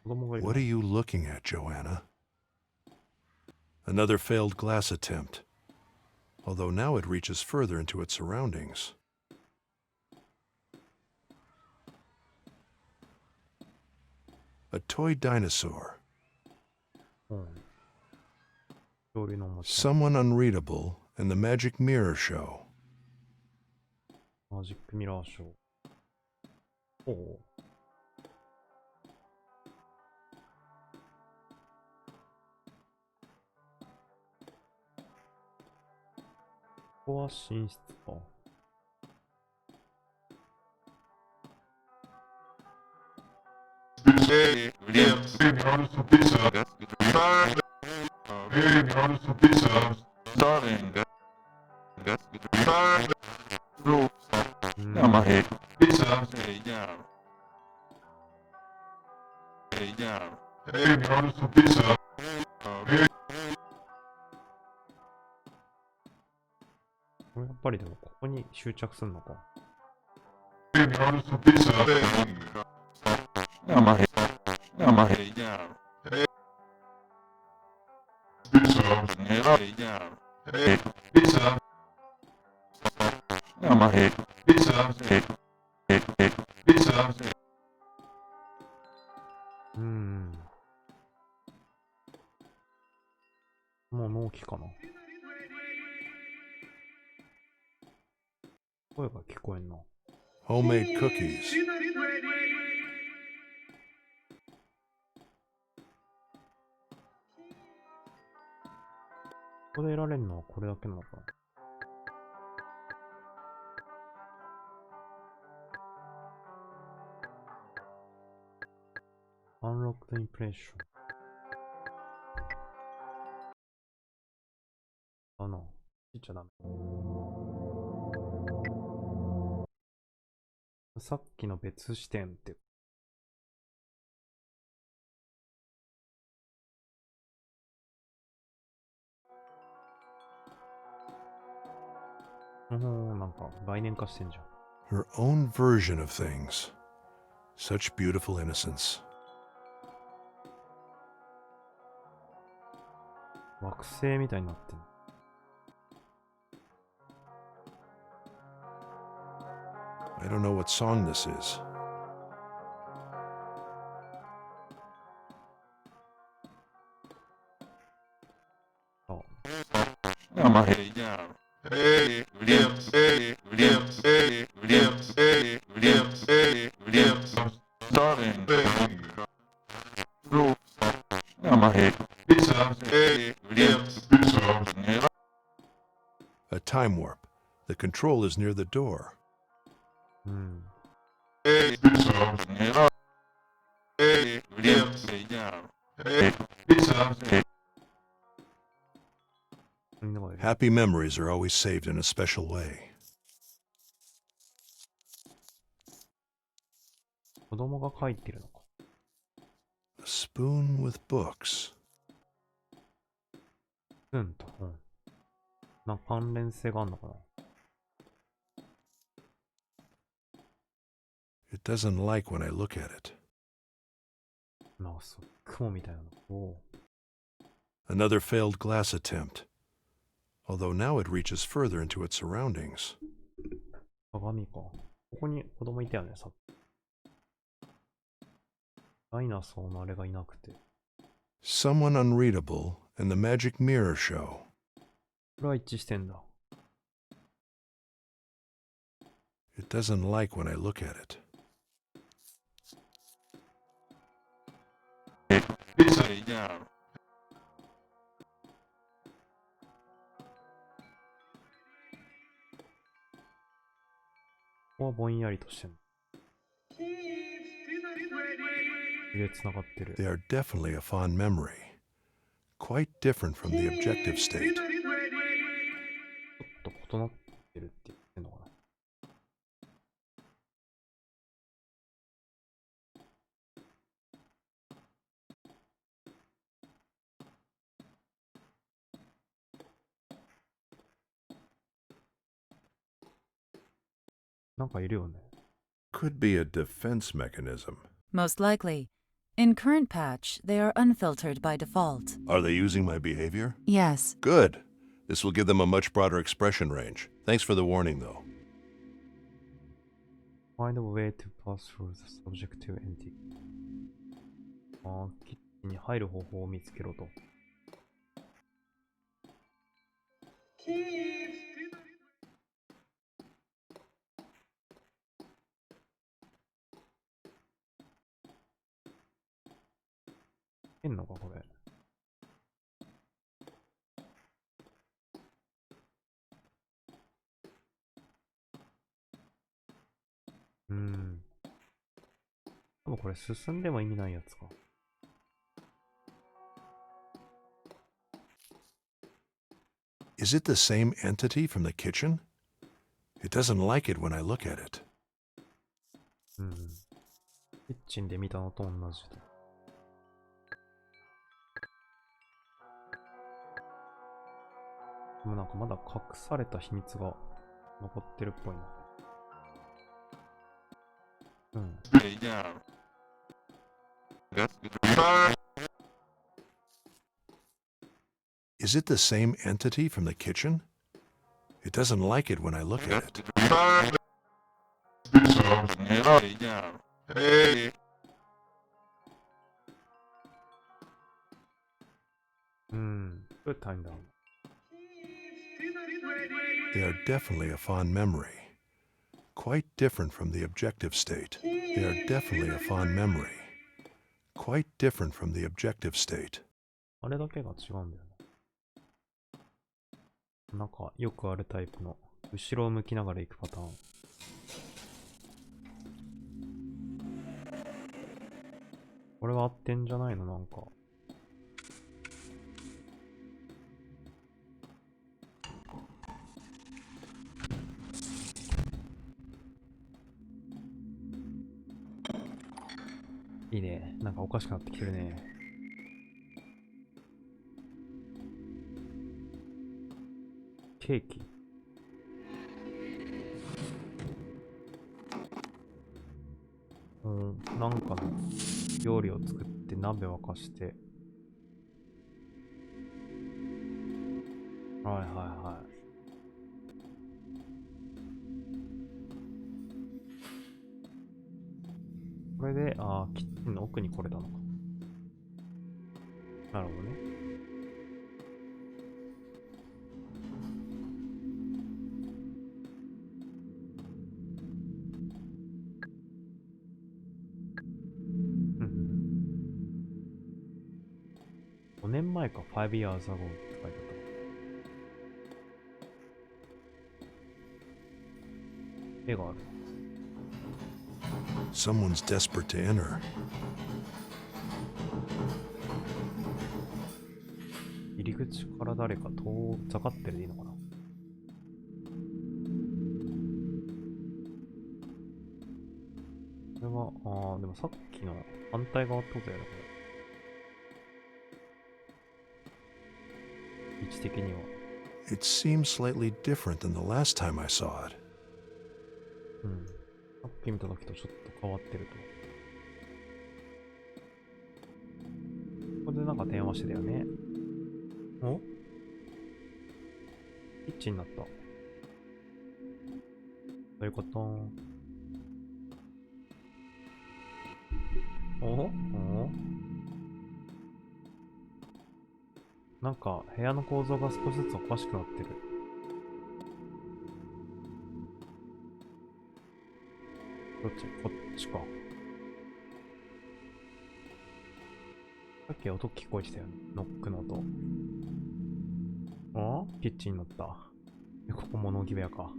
子供がいる。 What are you looking at, Joanna? Another failed glass attempt. Although now it reaches further into its surroundings. A toy dinosaur. 恐竜のおもちゃ。 Someone unreadable and the magic mirror show. マジックミラーショー。おお。ここは寝室か。これやっぱりでもここに執着するのか。もう納期かな。声が聞こえんな。Homemade cookies. ここで得られるのはこれだけなのかな。Unlock the impression. ちゃダメ。さっきの別視点って。なんか概念化してんじゃん。Her own version of things. Such beautiful innocence. 惑星みたいになってんの。I don't know what song this is. Oh. A time warp. The control is near the door. Happy memories are always saved in a special way. 子供が書いてるのか。A spoon with books. うんと、なんか関連性があるのかな。It doesn't like when I look at it. なんかそう、雲みたいなの。おう。Another failed glass attempt. Although now it reaches further into its surroundings. 鏡か。ここに子供いたよね、さっき。ダイナソーのあれがいなくて。Someone unreadable and the magic mirror show. これは一致してんだ。It doesn't like when I look at it. Yeah. ここはぼんやりとしてんの。で繋がってる。They are definitely a fond memory. Quite different from the objective state. ちょっと異なってるって言ってんのかな。なんかいるよね。Could be a defense mechanism. Most likely. In current patch, they are unfiltered by default. Are they using my behavior? Yes. Good. This will give them a much broader expression range. Thanks for the warning, though. Find a way to pass through the subjective entity. キッチンに入る方法を見つけろと。変のかこれ。多分これ進んでも意味ないやつか。Is it the same entity from the kitchen? It doesn't like it when I look at it. キッチンで見たのと同じだ。でもなんかまだ隠された秘密が残ってるっぽいな。Is it the same entity from the kitchen? It doesn't like it when I look at it. Good time down. They are definitely a fond memory. Quite different from the objective state. They are definitely a fond memory. Quite different from the objective state. あれだけが違うんだよね。なんかよくあるタイプの後ろを向きながら行くパターン。これは合ってんじゃないのなんか。いいね。なんかおかしくなってきてるね。ケーキ。なんかの料理を作って鍋沸かして。はいはいはい。これで、キッチンの奥に来れたのか。なるほどね。5年前か、5 years ago って書いてあった。絵がある。Someone's desperate to enter. 入り口から誰か遠ざかってるでいいのかな。これは、でもさっきの反対側ってことやな、これ。位置的には。It seems slightly different than the last time I saw it. うん。さっき見た時とちょっと変わってると。ここでなんか電話してたよね。お？キッチンになった。どういうこと？お？なんか部屋の構造が少しずつおかしくなってる。どっち？こっちか。さっき音聞こえてたよね。ノックの音。キッチンになった。ここ物置部屋か。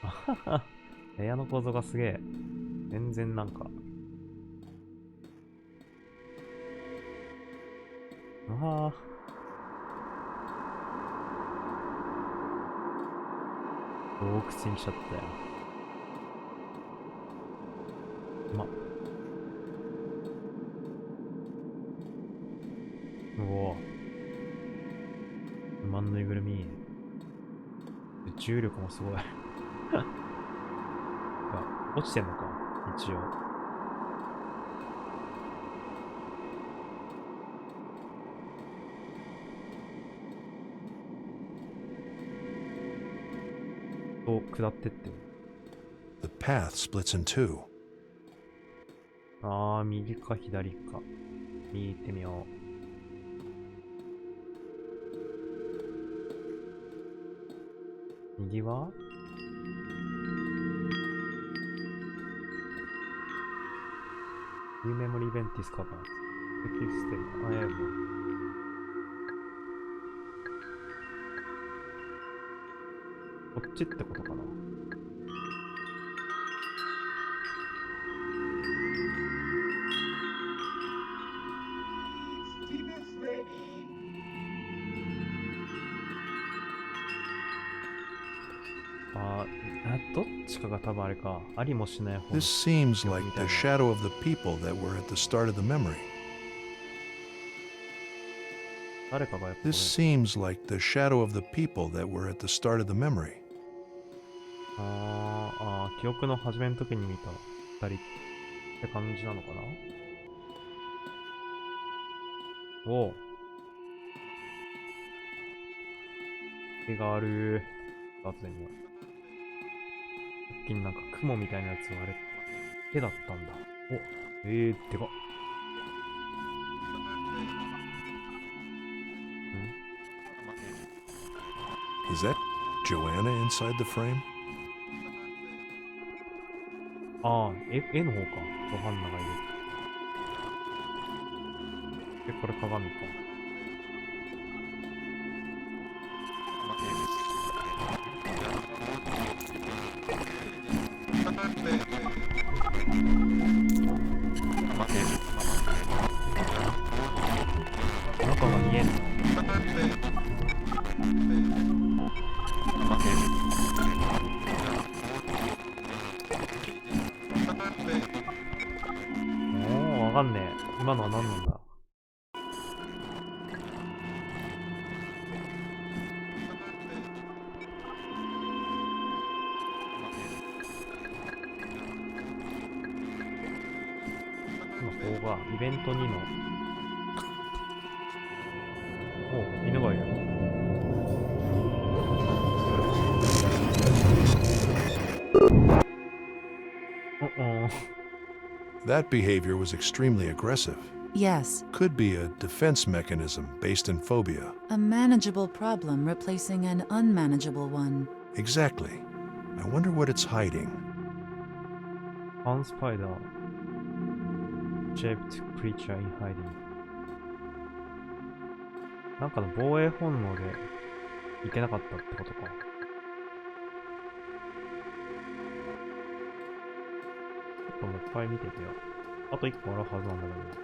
あはは。部屋の構造がすげえ。全然なんか。ああ。洞窟にしちゃったよ。うお馬のぬいぐるみ。重力もすごい。落ちてんのか、一応。下ってってる。The path splits in two. 右か左か。右行ってみよう。右はNew memory event discovered. Active state. やばい。こっちってことかな。どっちかが多分あれか。ありもしない方。 This seems like the shadow of the people that were at the start of the memory. 誰かがやっぱ This seems like the shadow of the people that were at the start of the memory. 記憶の始めの時に見た二人って感じなのかな。おう。絵がある。後で見よう。さっきになんか雲みたいなやつはあれ絵だったんだ。お、でかっ。Is that Joanna inside the frame? 絵の方か。ヨハンナがいる。これ鏡か。中が見えんの。わかんねえ。今のは何なんだ。今ここがイベント2の。お、犬がいる。That behavior was extremely aggressive. Yes, Could be a defense mechanism based in phobia. a manageable problem replacing an unmanageable one. Exactly. I wonder what it's hiding. ファンスパイダー shaped creature in hiding なんかの防衛本能でいけなかったってことか。ちょっともう一回見ててよ。あと1個あるはずなんだけど。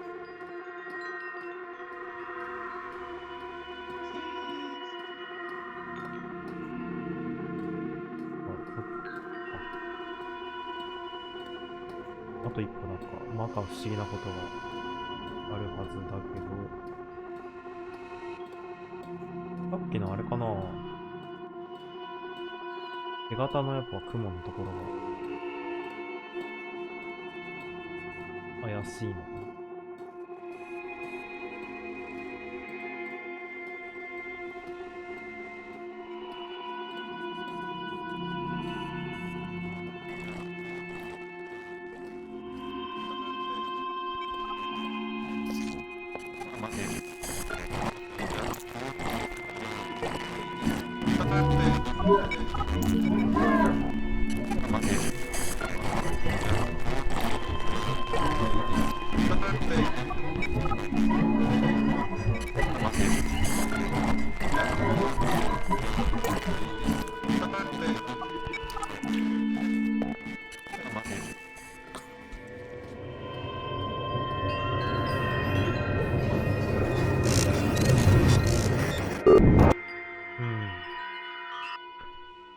あと一個なんか、まか不思議なことがあるはずだけど、さっきのあれかな、手形のやっぱ雲のところが怪しいのかな。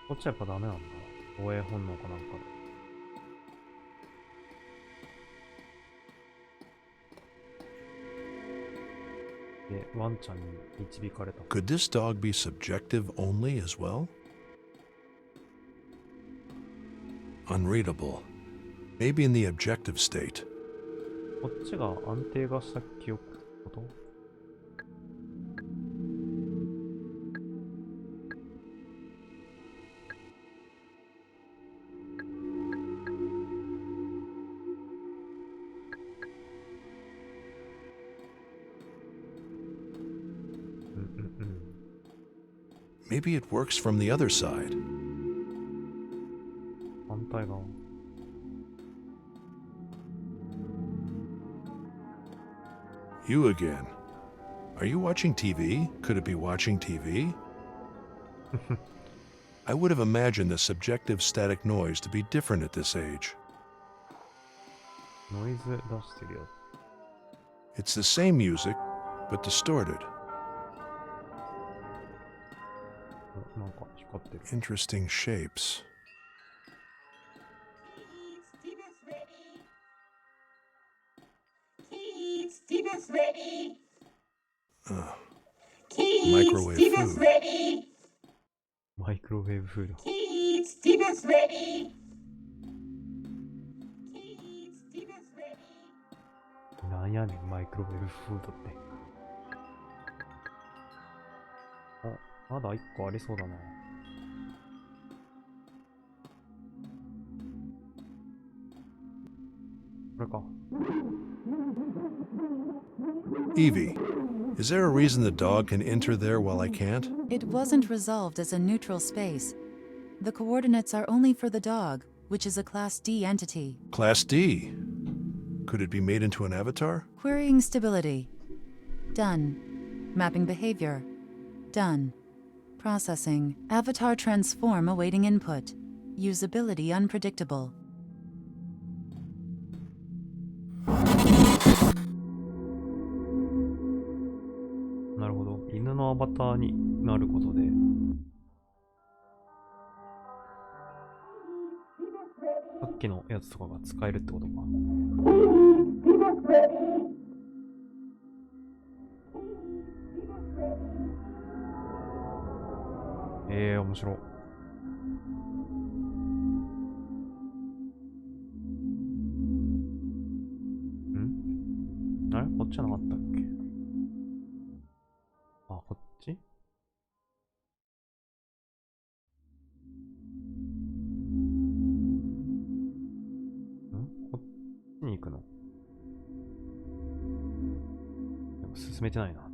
こっちはやっぱダメなんだ。防衛本能かなんかで。で、ワンちゃんに導かれた。Could this dog be subjective only as well? Unreadable. Maybe in the objective state. こっちが安定がした記憶ってこと？Maybe it works from the other side. 反対側。You again. Are you watching TV? Could it be watching TV? I would have imagined the subjective static noise to be different at this age. ノイズ出してるよ。It's the same music, but distorted. なんか光ってる。Interesting shapes. Microwave food. マイクロウェーブフード。なんやねん、マイクロウェーブフードって。あ、まだ1個ありそうだな。これか。Evie, is there a reason the dog can enter there while I can't? It wasn't resolved as a neutral space. The coordinates are only for the dog, which is a Class D entity. Class D. Could it be made into an avatar? Querying stability. Done. Mapping behavior. Done. Processing. Avatar transform awaiting input. Usability unpredictable. なるほど。犬のアバターになることで。さっきのやつとかが使えるってことか。面白い。あれこっちじゃなかったっけ？あ、こっち？こっちに行くの？でも進めてないなと。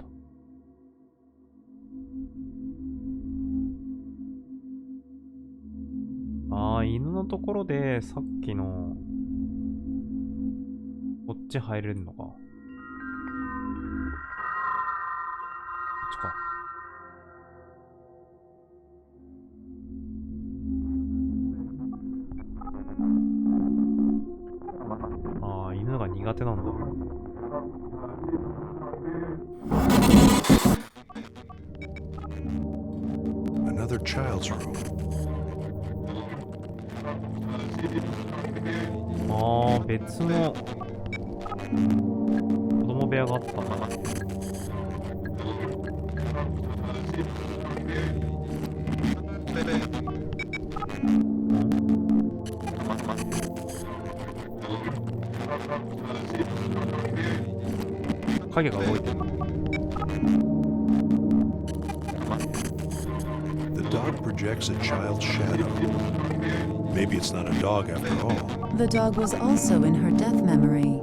犬のところでさっきのこっち入れるのか。こっちか。犬が苦手なんだ。Another child's room. 別の子供部屋があったんだな。影が動いてる。The dog projects a child's shadow. Maybe it's not a dog after all. The dog was also in her death memory,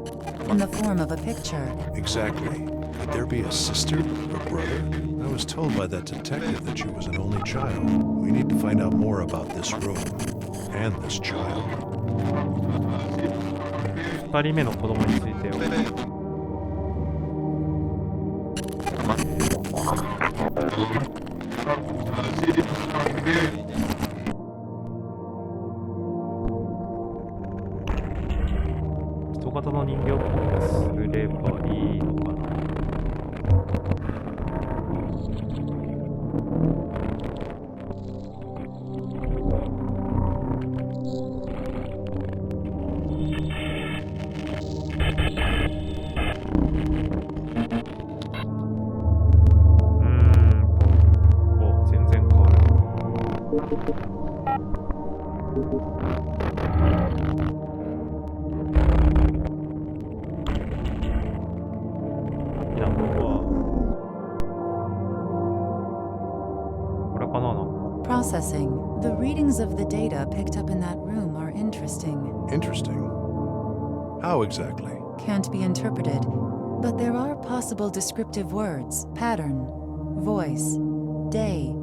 in the form of a picture. Exactly. Could there be a sister or brother? I was told by that detective that she was an only child. We need to find out more about this room and this child. 2人目の子供についてよ。人型の人形っぽくすればいいのかな。全然変わる。Processing. The readings of the data picked up in that room are interesting. Interesting. How exactly? Can't be interpreted, but there are possible descriptive words: pattern, voice, day,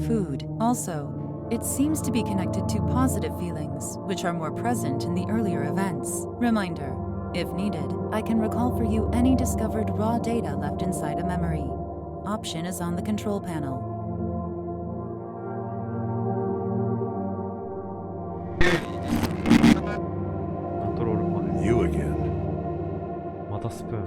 food. Also, it seems to be connected to positive feelings, which are more present in the earlier events. Reminder: if needed, I can recall for you any discovered raw data left inside a memory. Option is on the control panel. You again. またスプーン。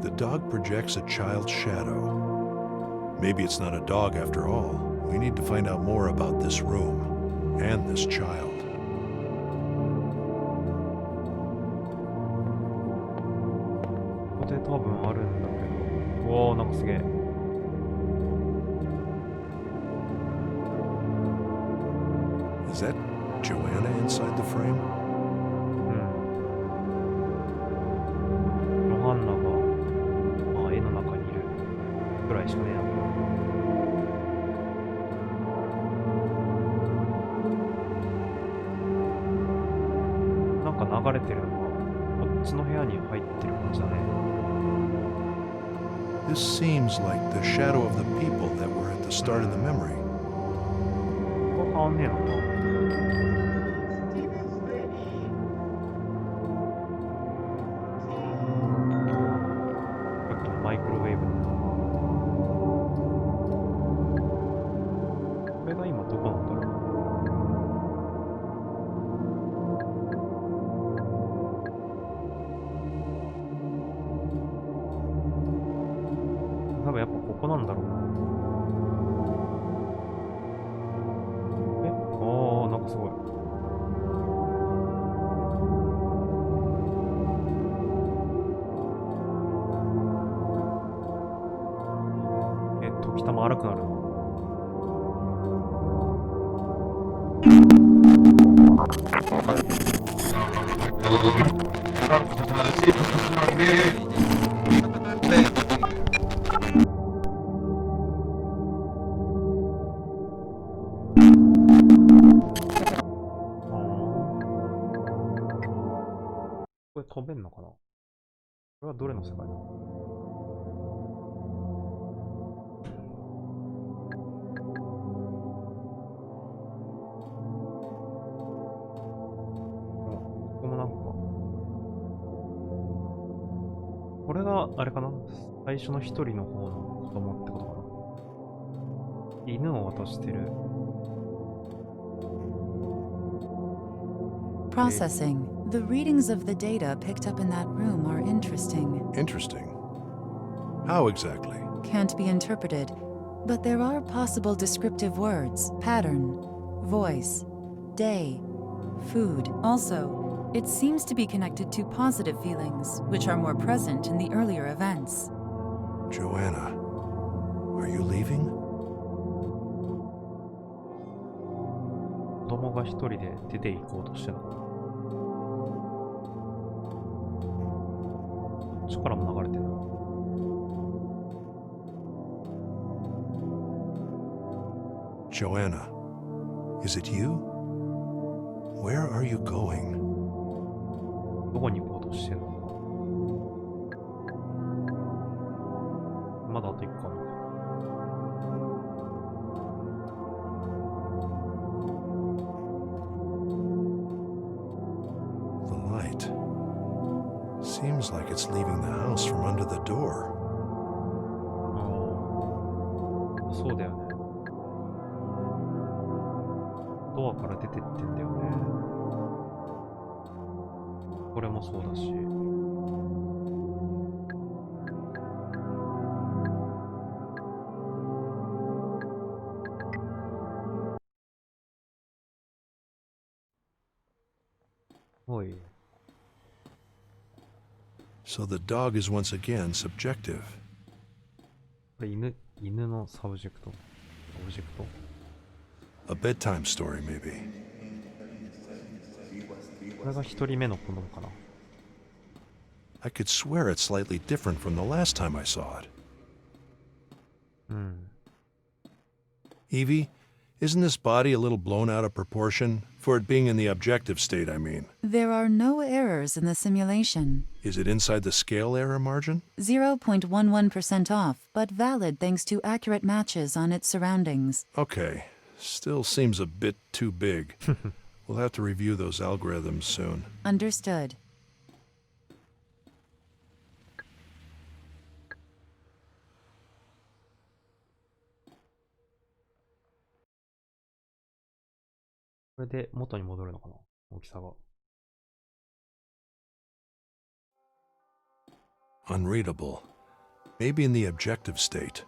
The dog projects a child's shadow. Maybe it's not a dog after all. We need to find out more about this room and this child. ここで多分あるんだけど。うわー、なんかすげえ。Is that Joanna inside the frame? ヨハンナが、絵の中にいるくらいしかねえな。なんか流れてるのがこっちの部屋に入ってる感じだね。This seems like the shadow of the people that were at the start of the memory. ここ変わんねえのか。さっきのマイクロウェーブの。これが今どこなんだろう。多分やっぱここなんだろうな。なんかすごい。丸くなるの。これ飛べんのかな。これはどれの世界だ。ここもなんか、これがあれかな、最初の一人の方の子供ってことかな。犬を渡してる。Processing. The readings of the data picked up in that room are interesting. Interesting. How exactly? Can't be interpreted, but there are possible descriptive words: pattern, voice, day, food. Also, it seems to be connected to positive feelings, which are more present in the earlier events. Joanna, are you leaving? 子供が一人で出て行こうとしてるのかな。こっちからも流れてるの。Joanna, is it you? Where are you going? どこに行こうとしてるのか。まだあと一個あるのか。The light seems like it's leaving the house from under the door. そうだよね。ドアから出てってんだよね。これもそうだし。おい。So the dog is once again subjective. これ犬のサブジェクト。オブジェクト。A bedtime story, maybe. これが一人目の子供かな。I could swear it's slightly different from the last time I saw it. うん。Evie, isn't this body a little blown out of proportion? For it being in the objective state, I mean. There are no errors in the simulation. Is it inside the scale error margin? 0.11% off, but valid thanks to accurate matches on its surroundings. Okay. Still seems a bit too big. We'll have to review those algorithms soon. Understood. これで元に戻るのかな、大きさが。Unreadable. Maybe in the objective state.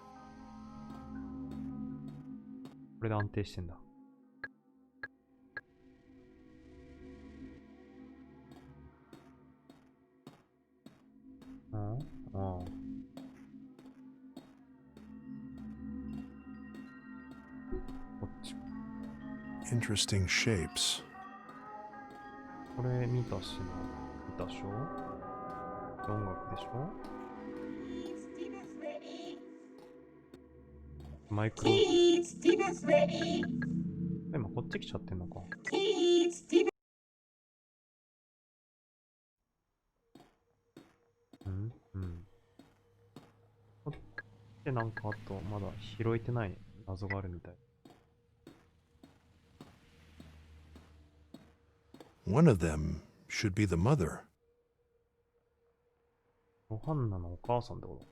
これで安定してんだ。うん？ああ。こっち。Interesting shapes. これ見たしな。見たしょ？音楽でしょ？マイクロ。今こっち来ちゃってんのか。うんうん。こっちでなんかあとまだ拾えてない謎があるみたい。One of them should be the mother. ヨハンナのお母さんってこと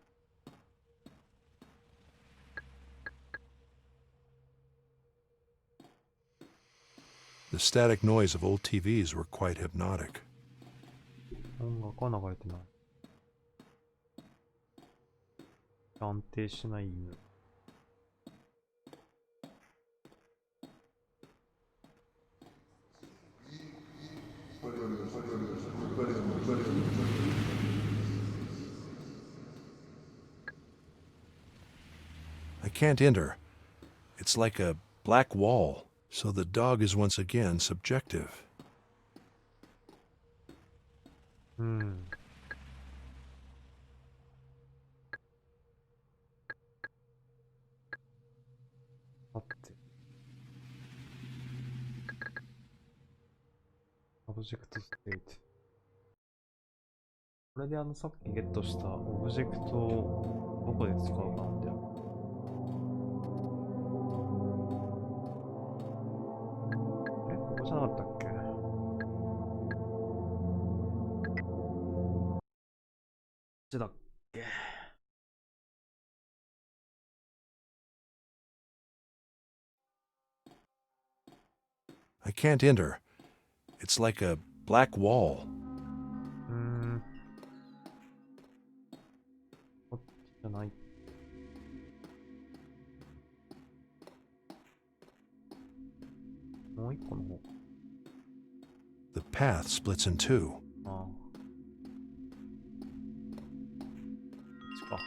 ？The static noise of old TVs were quite hypnotic. 音楽は流れてない。安定しない犬。I can't enter. It's like a black wall. So the dog is once again subjective. うん。待って。オブジェクトステート。これでさっきゲットしたオブジェクトをどこで使うかなんだよ。ここじゃなかったっけ？こっちだっけ？ I can't enter. It's like a black wall. こっちじゃない。もう一個の方。The path splits in two. ああ。こっちか。こ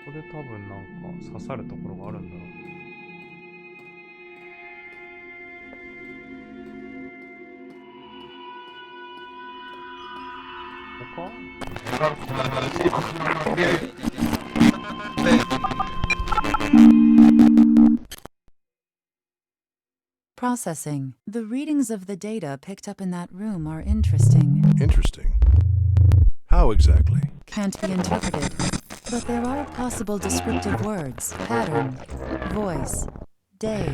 こで多分なんか刺さるところがあるんだろう。Processing. The readings of the data picked up in that room are interesting. Interesting. How exactly? Can't be interpreted. But there are possible descriptive words. Pattern. Voice. Day.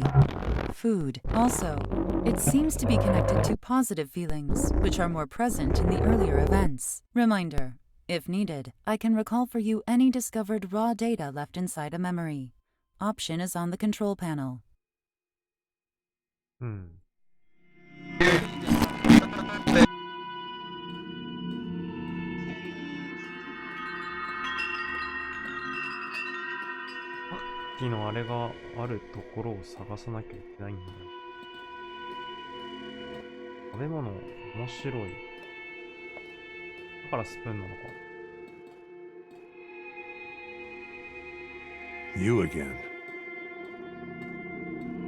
Food. Also, it seems to be connected to positive feelings, which are more present in the earlier events. Reminder. If needed, I can recall for you any discovered raw data left inside a memory. Option is on the control panel. うん。さっきのあれがあるところを探さなきゃいけないんだよ。食べ物、面白い。だからスプーンなのか。You again.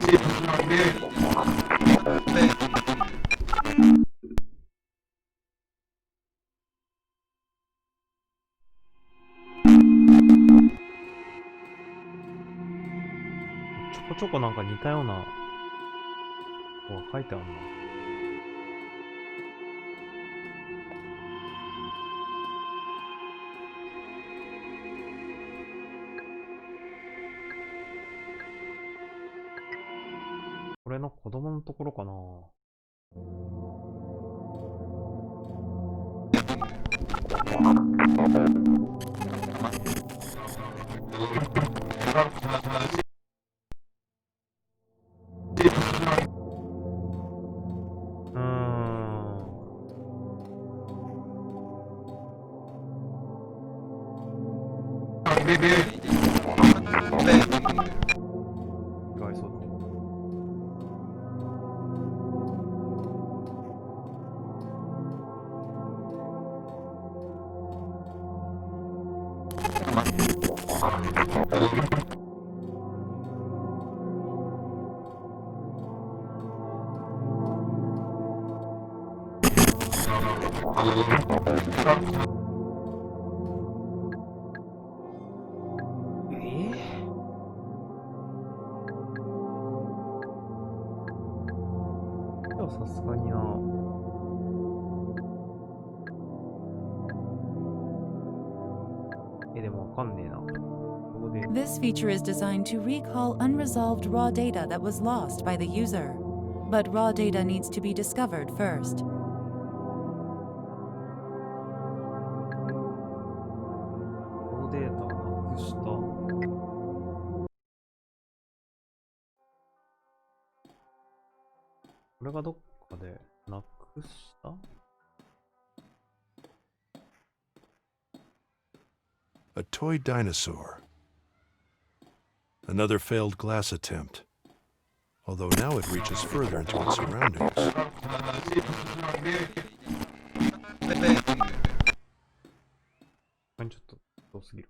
ちょこちょこなんか似たようなのが書いてあるな。これの子供のところかな。かわいそうだ。さすがにな。でもわかんねえな。This feature is designed to recall unresolved raw data that was lost by the user. But raw data needs to be discovered first. ローデータをなくした。これがどっかでなくした？ A toy dinosaur. Another failed glass attempt. although now it reaches further into its surroundings. これちょっと遠すぎる。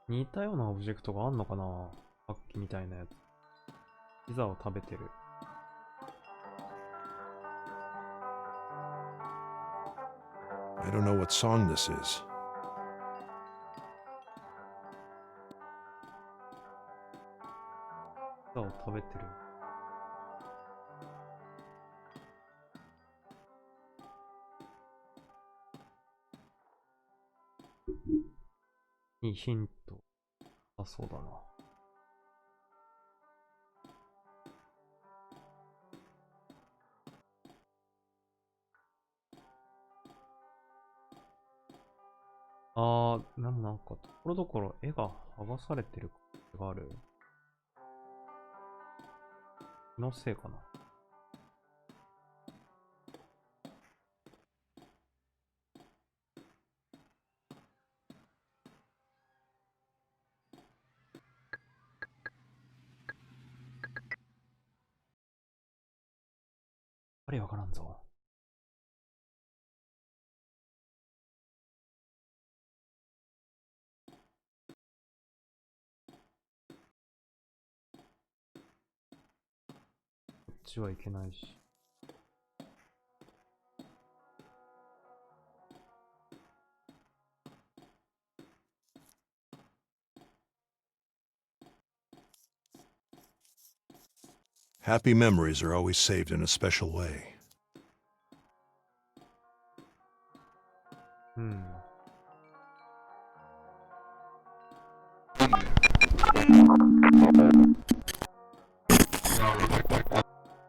似たようなオブジェクトがあんのかな、さっきみたいなやつ。ピザを食べてる。I don't know what song this is. ピザを食べてる。いいヒント。あ、そうだな。でもなんか、ところどころ絵が剥がされてる感じがある。気のせいかな。あれわからんぞ。こっちはいけないし。Happy memories are always saved in a special way. うん。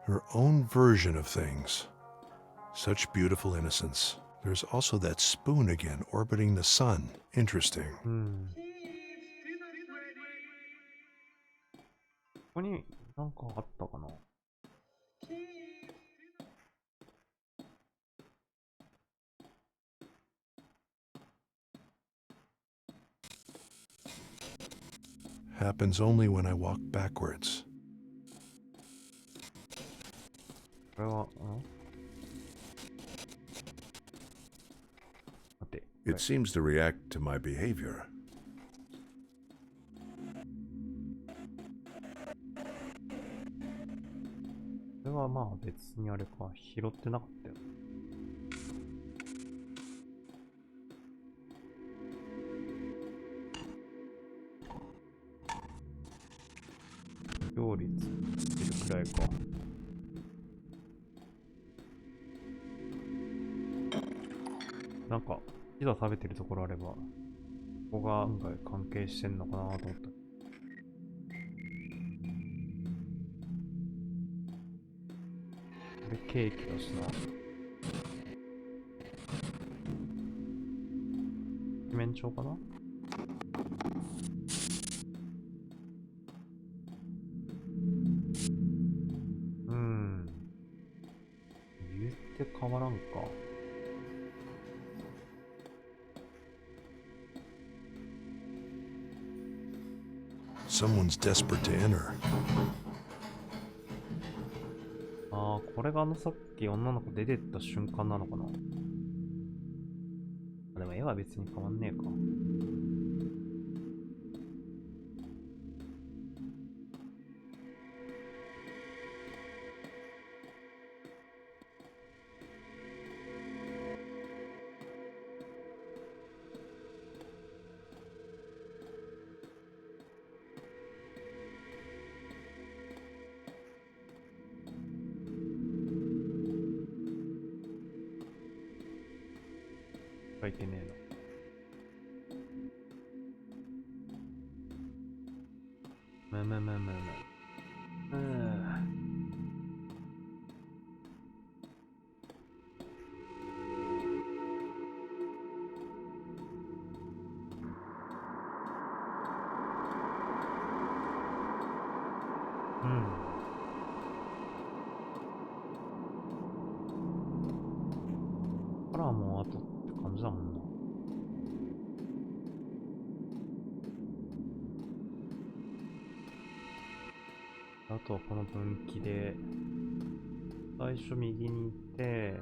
Her own version of things. Such beautiful innocence. There's also that spoon again orbiting the sun. Interesting. うん。ここになんかあったかな。Happens only when I walk backwards. これは、待って。 It seems to react to my behavior. これはまあ別にあれか、拾ってなかったよ。料理作ってるくらいか。なんか、ピザ食べてるところあれば、ここが案外関係してんのかなと思った。これケーキだしな。七面鳥かな。言って変わらんか。Someone's desperate to enter. これがさっき女の子出てった瞬間なのかな。でも絵は別に変わんねえか。書いてねえな。はもうあとって感じだもんな。あとはこの分岐で、最初右に行って、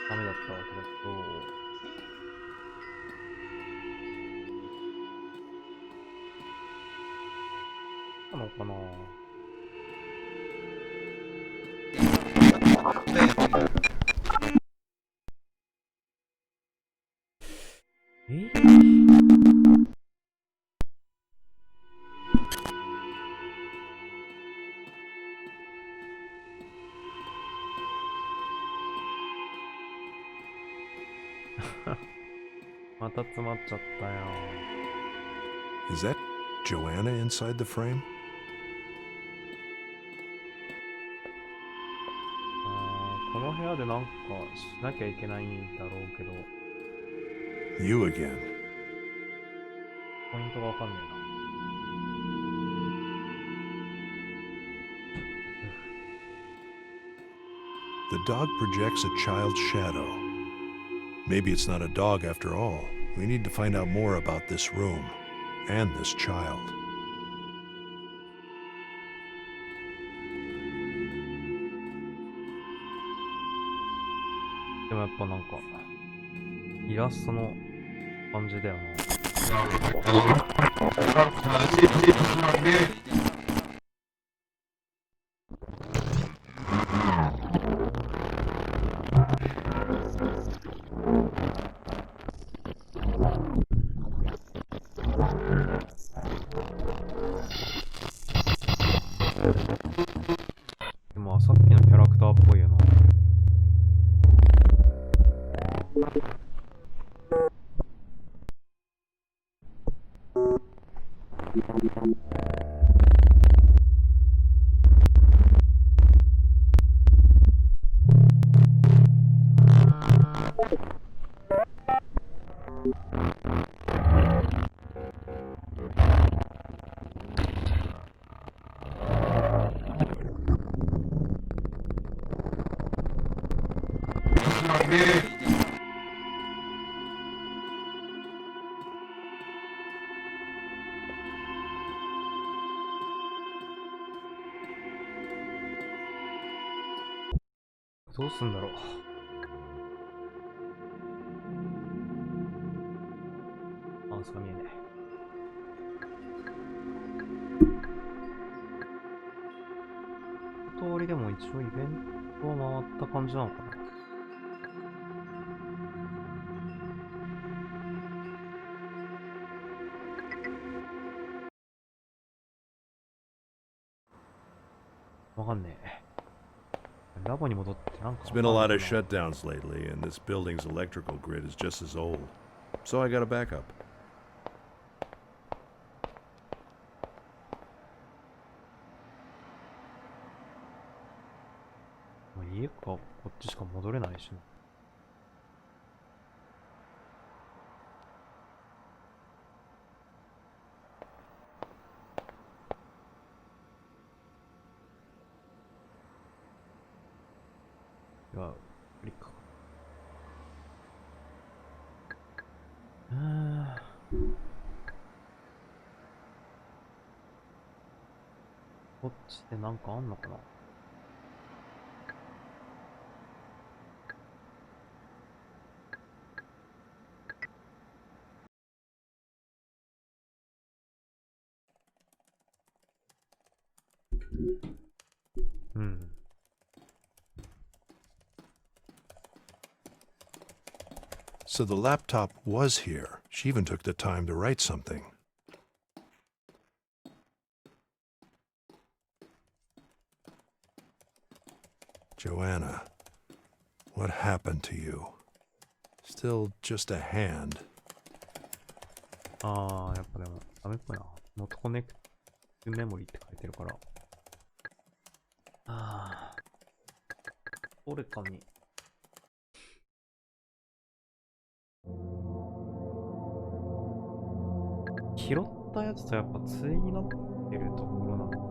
ダメだったわけだけど、なのかな。また詰まっちゃったよ。Is that Joanna inside the frame? この部屋でなんかしなきゃいけないんだろうけど、You again. ポイントがわかんねえな。 The dog projects a child's shadow. Maybe it's not a dog after all. We need to find out more about this room and this child. でもやっぱなんか、イラストの感じだよな。でもさっきのキャラクターっぽいよな。どうすんだろう。あ、それ見えねえ。通りでも一応イベントは回った感じなのかな。わかんねえ。ラボに戻ってなんか。 There's been a lot of shutdowns lately, and this building's electrical grid is just as old. So I got a backup. もう家かこっちしか戻れないしな。いや、クリックか。こっちでなんかあんのかな。うん。So the laptop was here. She even took the time to write something. Joanna, what happened to you? Still just a hand. ああ、やっぱでもダメっぽいな。ノットコネクトメモリーって書いてるから。ああ。どれかに。拾ったやつとやっぱ対になってるところなのかな。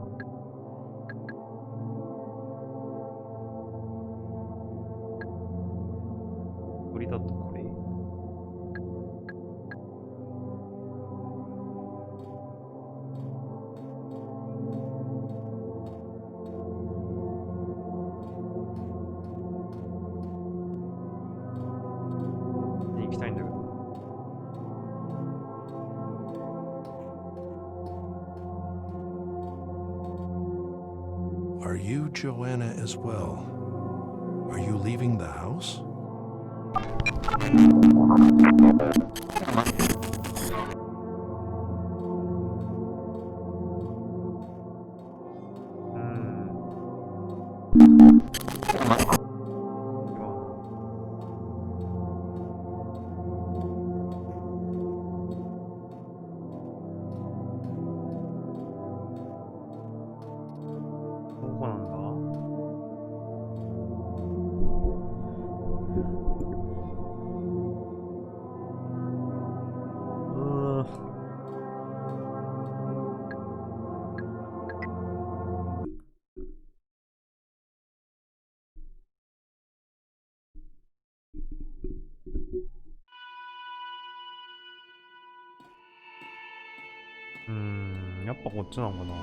Are you Joanna as well? Are you leaving the house?やっぱこっちなのかな。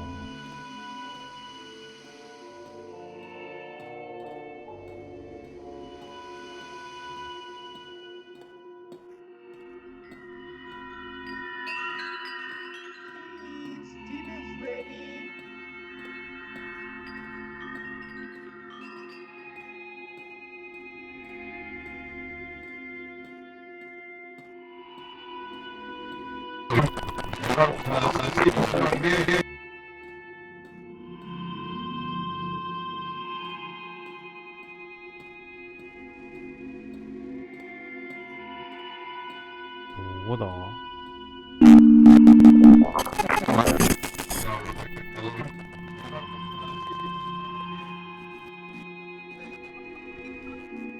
どうだ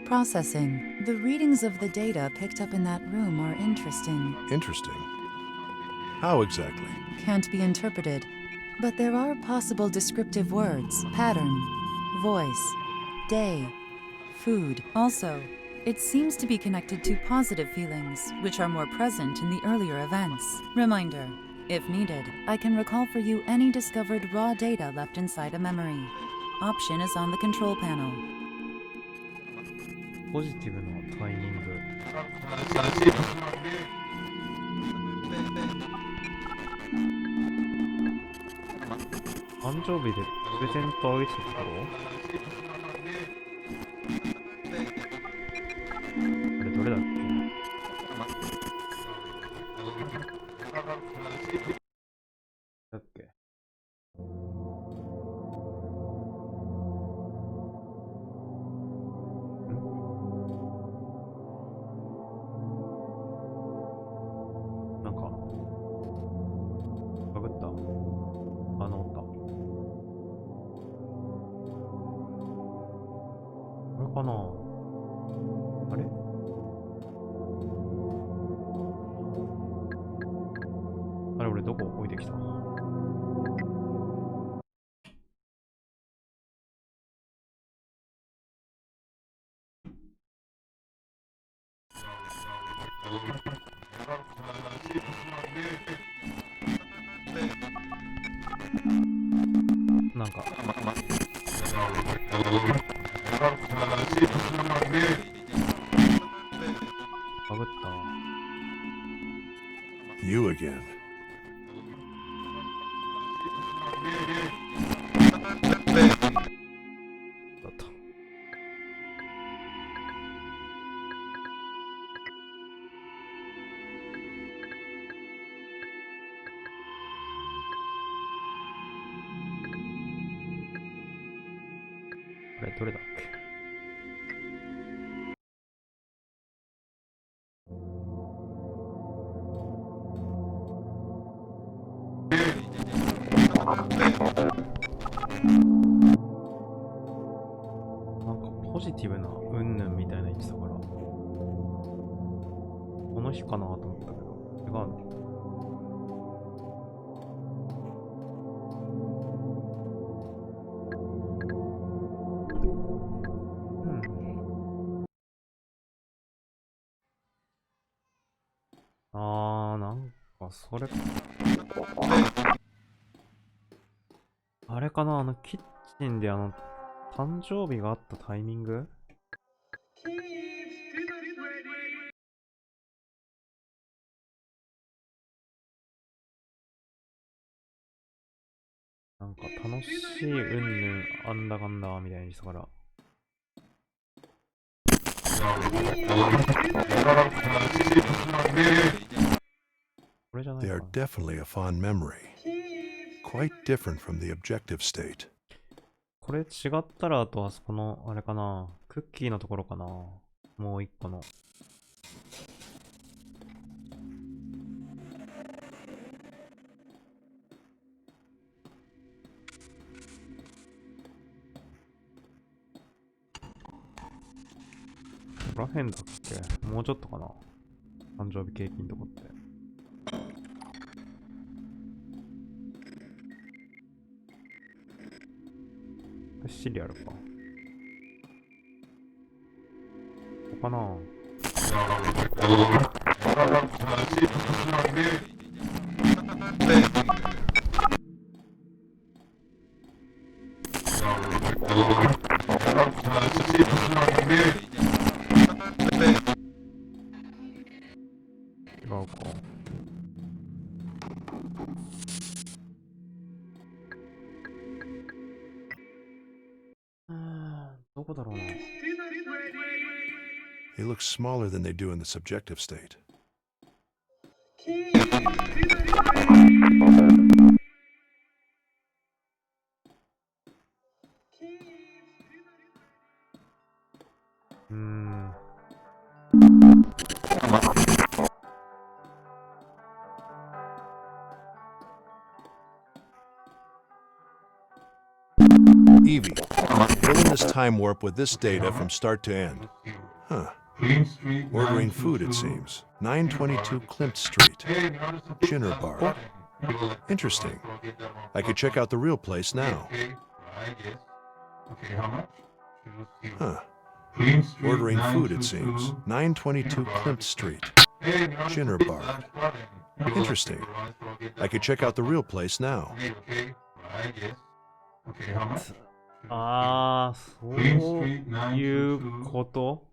？Processing. The readings of the data picked up in that room are interesting. Interesting. How exactly? Can't be interpreted. But there are possible descriptive words: pattern, voice, day, food. Also, it seems to be connected to positive feelings, which are more present in the earlier events. Reminder: if needed, I can recall for you any discovered raw data left inside a memory. Option is on the control panel. ポジティブなタイミング。誕生日でプレゼントあげてたところ？あれどれだっけ？だっけ？なんかバグった？あ、治った。これかな？あれ？あれ俺どこ置いてきた？なんかバグった。 You again. だった。あれどれだっけ？なんかポジティブなうんぬんみたいな言ってたからこの日かなと思ったけど違うの？なんかそれあれかな、キッチンで誕生日があったタイミング？なんか楽しいうんぬんあんだかんだみたいにしたから。これじゃない They か are な。 definitely a fond memory. Quite different from the objective state. これ違ったらあとあそこのあれかな。クッキーのところかな。もう一個の。ここら辺だっけ？もうちょっとかな。誕生日ケーキのとこって。これシリアルか。ここかな。違うか。どこだろうな。They look smaller than they do in the subjective state. Evie, fill in this time warp with this data from start to end. Huh. Ordering food, it seems. 922 Klimt Street. Jinner Bar. Interesting. I could check out the real place now. Huh. Ordering food, it seems. 922 Klimt Street. Jinner Bar. Interesting. I could check out the real place now. ああ、そういうこと？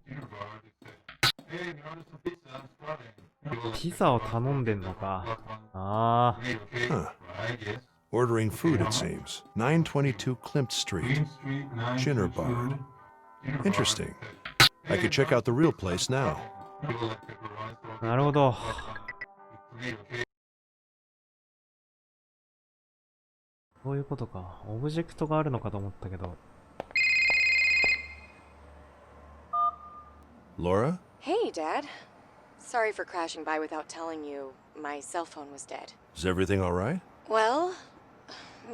ピザを頼んでんのか。ああ。Huh. Ordering food, it seems. 922 Klimt Street. Jinner Bar. Interesting. I could check out the real place now. なるほど。そういうことか。オブジェクトがあるのかと思ったけど。Laura? Hey, Dad. Sorry for crashing by without telling you. My cell phone was dead. Is everything all right? Well,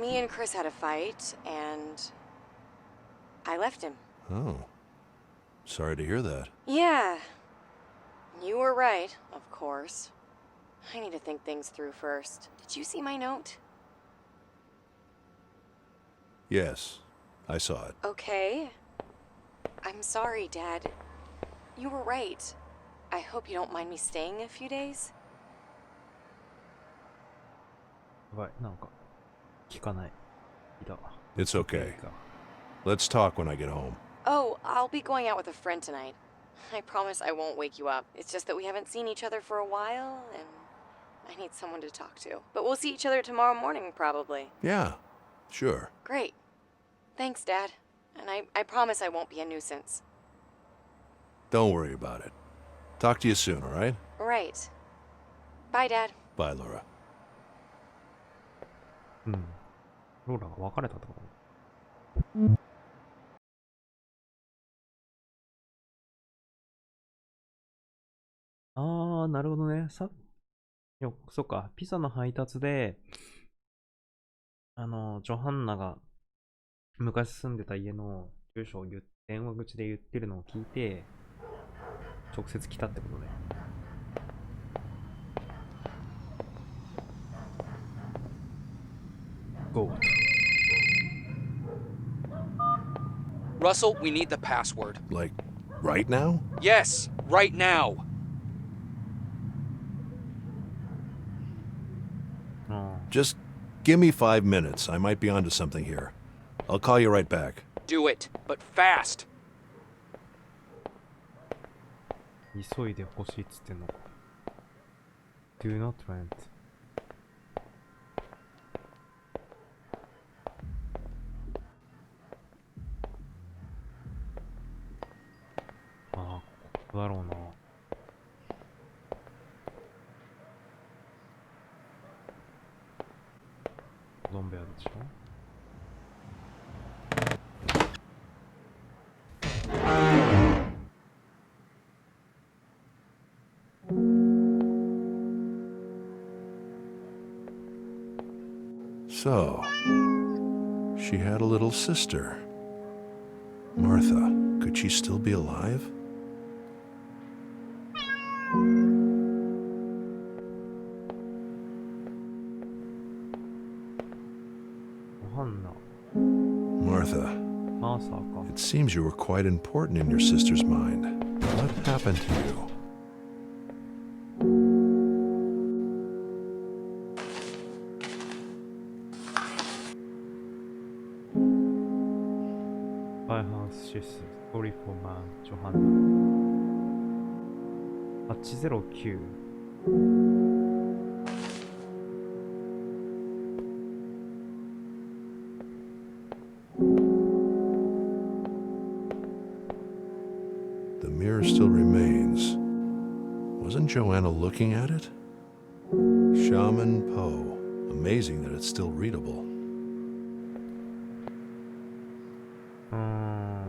me and Chris had a fight, and I left him. Oh. Sorry to hear that. Yeah. You were right, of course. I need to think things through first. Did you see my note? Yes, I saw it. Okay. I'm sorry, Dad. You were right. I hope you don't mind me staying a few days. やばい、なんか、聞かない。いた。It's okay. Let's talk when I get home. Oh, I'll be going out with a friend tonight. I promise I won't wake you up. It's just that we haven't seen each other for a while, and I need someone to talk to. But we'll see each other tomorrow morning, probably. Yeah, sure. Great. Thanks, Dad. And I promise I won't be a nuisance. Don't worry about it. Talk to you soon, all right? Right. Bye, Dad. Bye, Laura. うん。ローラが別れたってこと？ああ、なるほどね。そっか。ピザの配達で、ジョハンナが昔住んでた家の住所を電話口で言ってるのを聞いて、直接来たってことね。Go. Russell, we need the password. Like, right now? Yes, right now. Just give me 5 minutes. I might be onto something here. I'll call you right back. Do it, but fast. 急いで欲しいっつってんのか。Do not rent. どうだろうな。子供部屋でしょ。So, she had a little sister. Martha, could she still be alive? Martha, it seems you were quite important in your sister's mind. What happened to you? Story for Man, Johanna. 809. The mirror still remains. Wasn't Joanna looking at it? Shaman Poe. Amazing that it's still readable.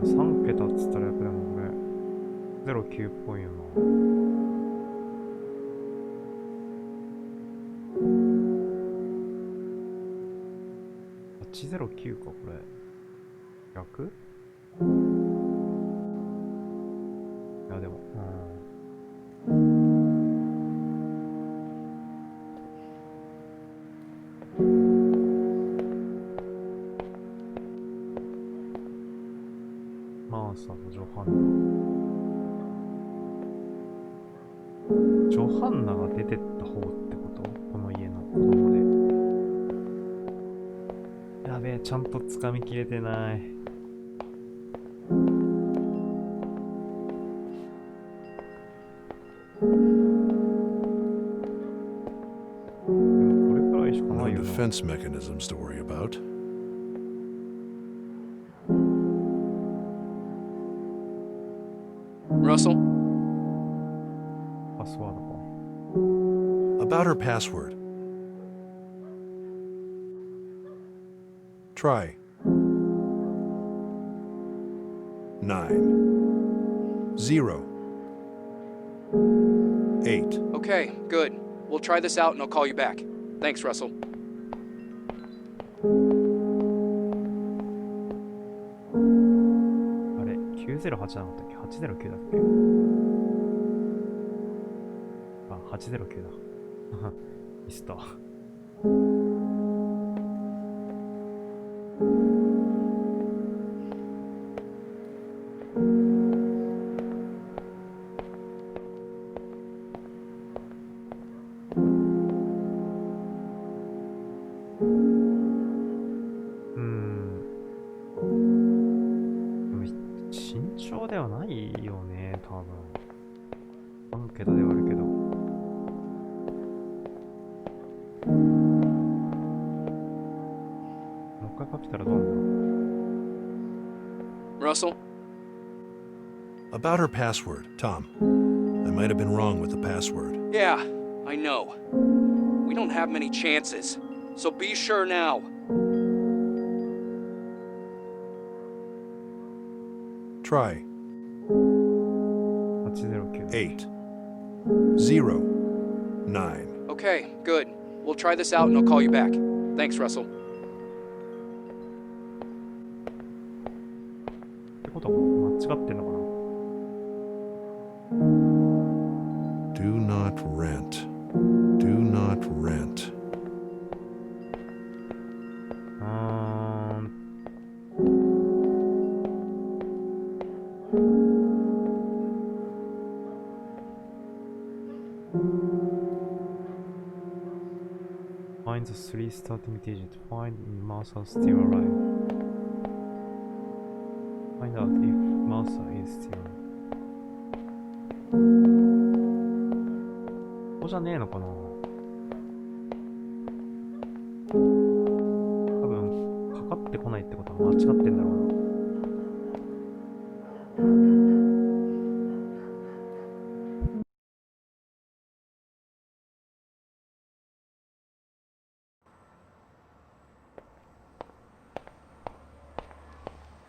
3桁っつったらやっぱでもこれ09っぽいよな。809かこれ。逆？いやでも、マーサとジョハンナ。ジョハンナが出てった方ってこと？この家の子供で。やべえ、ちゃんと掴みきれてない。でもこれくらいしかないよな。No defense mechanisms to worry about. Russell? Password. About her password. Try. 9 0 8. Okay, good. We'll try this out and I'll call you back. Thanks, Russell. あれ、908じゃなかったっけ？ 809だっけ？あ、809だ。ミスった。慎重ではないよね、多分。3桁ではあるけど。もう一回かけたらどうなるの？ Russell? About her password, Tom. I might have been wrong with the password. Yeah, I know. We don't have many chances, so be sure now. Try. 809. 8 0 9. Okay, good. We'll try this out and I'll call you back. Thanks, Russell. ってことは間違ってんのかな？ Do not rent. Do not rent. Find the 3 starting digits. Find if Martha is still alive. Find out if Martha is still alive. ここじゃねえのかな？多分かかってこないってことは間違ってんだろうな。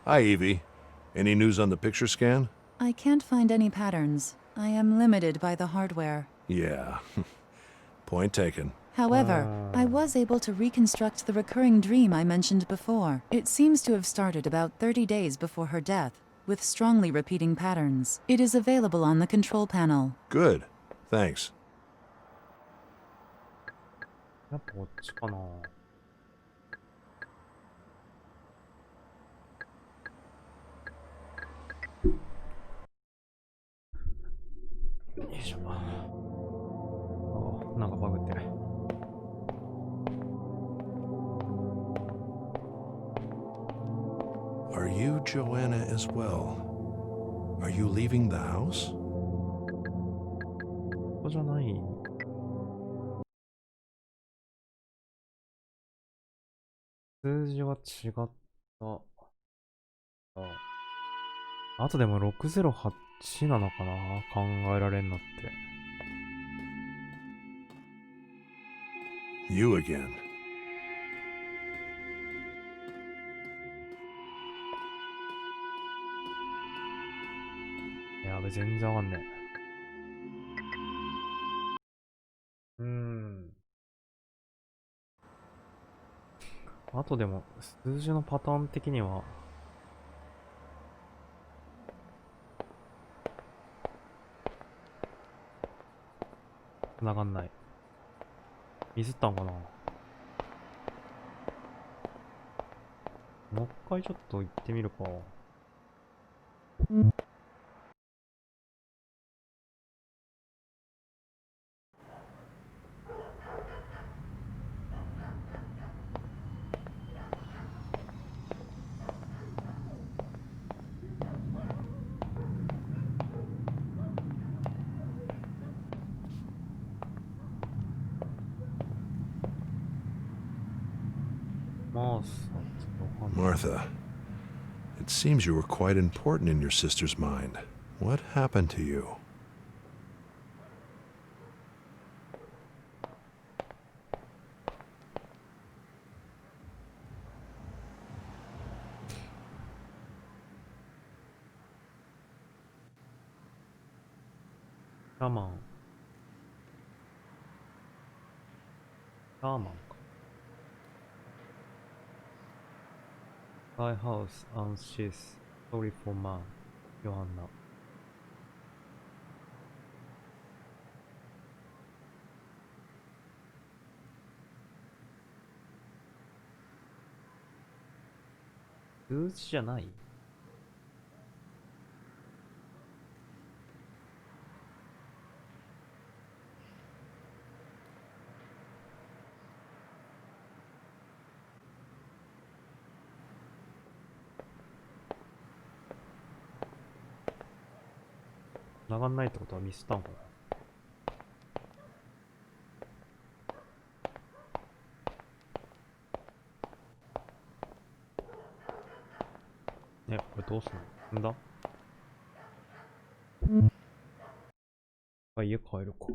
Hi, Evie. Any news on the picture scan? I can't find any patterns. I am limited by the hardware. Yeah. Point taken. However, I was able to reconstruct the recurring dream I mentioned before. It seems to have started about 30 days before her death, with strongly repeating patterns. It is available on the control panel. Good. Thanks. やっぱこっちかな。よいしょ。あ、なんかバグってる。Are you Joanna as well? Are you leaving the house? ここじゃない。数字は違った。あとでも608なのかな、考えられんのって。You again. やべ、全然わかんねえ。あとでも、数字のパターン的には、繋がんない。ミスったんかな。もう一回ちょっと行ってみるか。Martha, it seems you were quite important in your sister's mind. What happened to you? Come on. Come on. Thy house anxious, sorry for man, ヨハンナ。数字じゃない？繋がんないってことはミスったんかな。ね、これどうすんの？んだ？あ、家帰るか。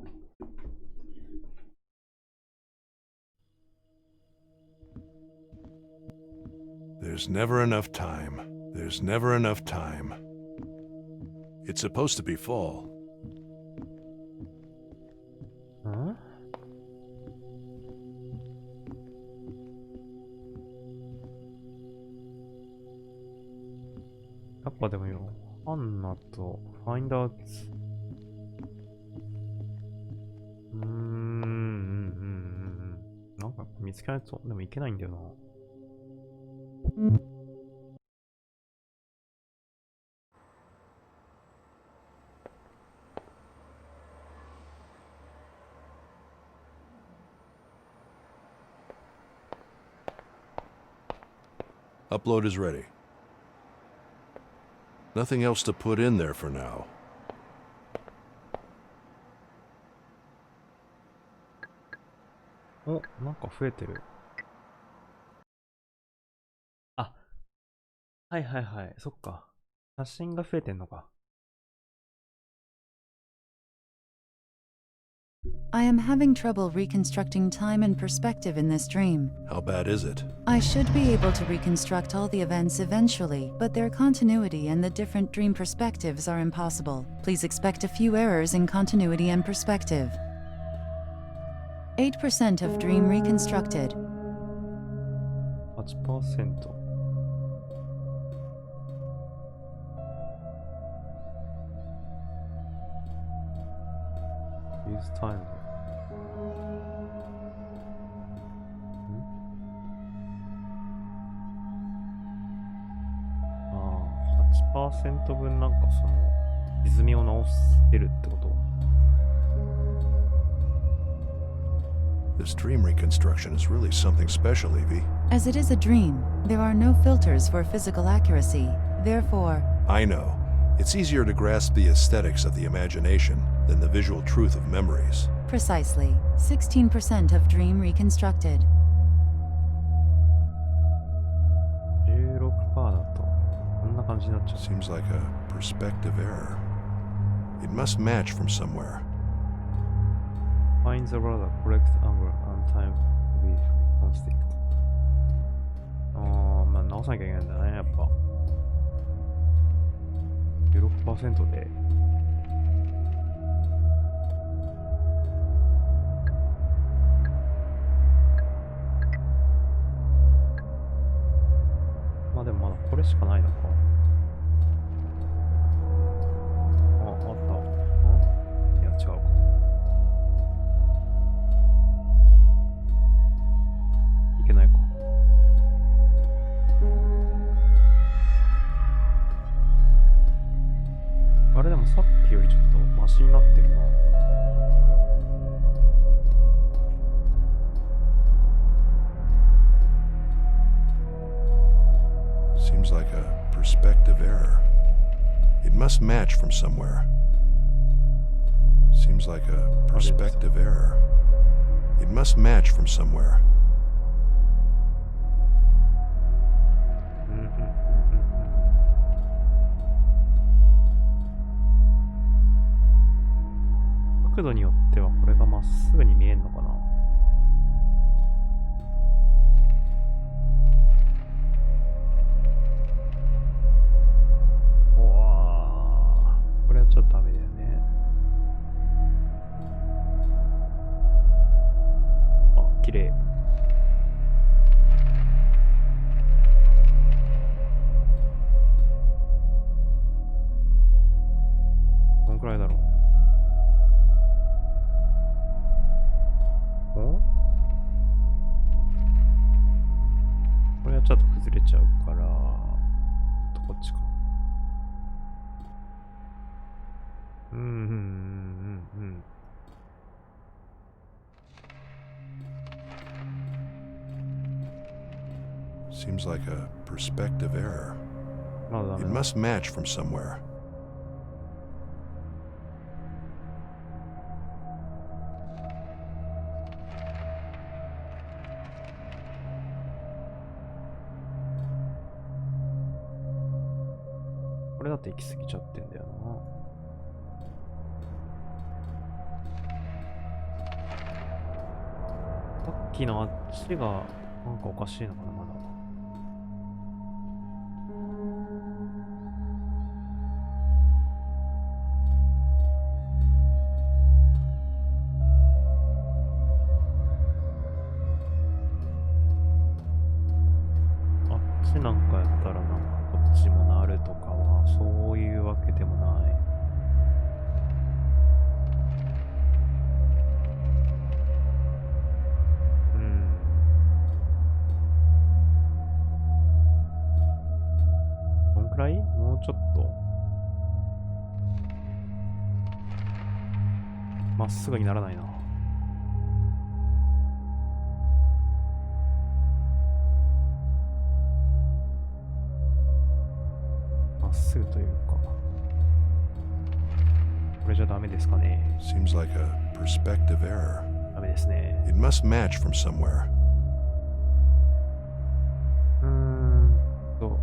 There's never enough time. There's never enough time. It's supposed to be fall. ん？やっぱでもよ、ハンナとファインダーツ。なんか見つけないと、でもいけないんだよな。Upload is ready. Nothing else to put in there for now. お、なんか増えてる。あ、はいはいはい、そっか。写真が増えてんのか。I am having trouble reconstructing time and perspective in this dream. How bad is it? I should be able to reconstruct all the events eventually, but their continuity and the different dream perspectives are impossible. Please expect a few errors in continuity and perspective. 8% of dream reconstructed. 8%。Use time. 8% 分なんかその歪みを直してるってこと？ This dream reconstruction is really something special, Evie. As it is a dream, there are no filters for physical accuracy. Therefore, I know. It's easier to grasp the aesthetics of the imagination than the visual truth of memories. precisely 16% of dream reconstructed. 16% だとこんな感じになっちゃう。 Seems like a perspective error. It must match from somewhere. Find the rather correct angle and time with constant. まあ直さなきゃいけないんだね、やっぱ。16% で。まあでもまだこれしかないのか。あった。いや、違うか。いけないか。あれでもさっきよりちょっとマシになってるな。Seems like a perspective error. It must match from somewhere. Seems like a perspective error. It must match from somewhere. Mm-hmm. 角度によってはこれがまっすぐに見えるのかな。うわー、これはちょっとダメだよね。あ、綺麗。どんくらいだろう。これはちょっと崩れちゃうから、こっちか。Seems like a perspective error. まだダメ It だ。 must match from somewhere. これだと行き過ぎちゃってんだよな。さっきのあっちがなんかおかしいのかな、まだ。あっちなんかやったらなんかこっちもなるとかはそういうわけでもない。どんくらい？もうちょっとまっすぐにならないな。まっすぐというか、これじゃダメですかね。 Seems like a perspective error. ダメですね。 It must match from somewhere. と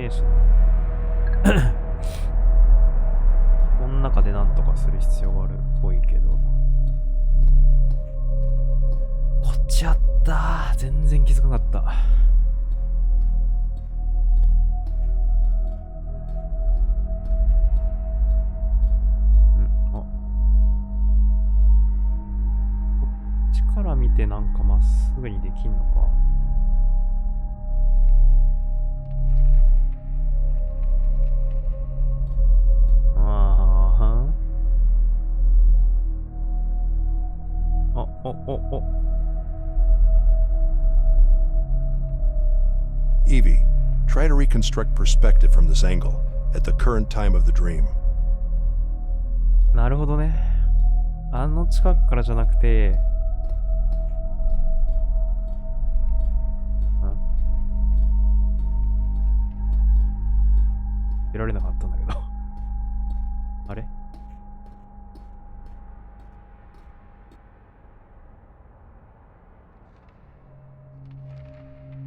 ねえしな。この中でなんとかする必要があるっぽいけど。こっちあったー。全然気づかなかった。から見てなんかまっすぐにできんのか。Evie, try to reconstruct perspective from this angle at the current time of the dream. なるほどね。あの近くからじゃなくて、出られなかったんだけど。あれ？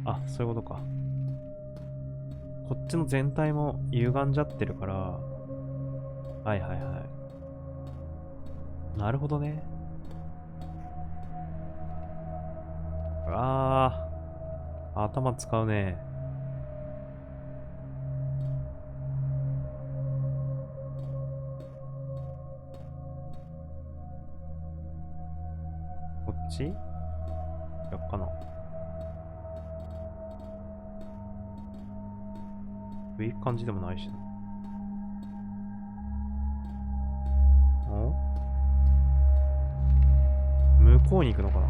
あ、そういうことか。こっちの全体も歪んじゃってるから、はいはいはい。なるほどね。ああ、頭使うね。こっち？やっかな。いい感じでもないしな。向こうに行くのかな。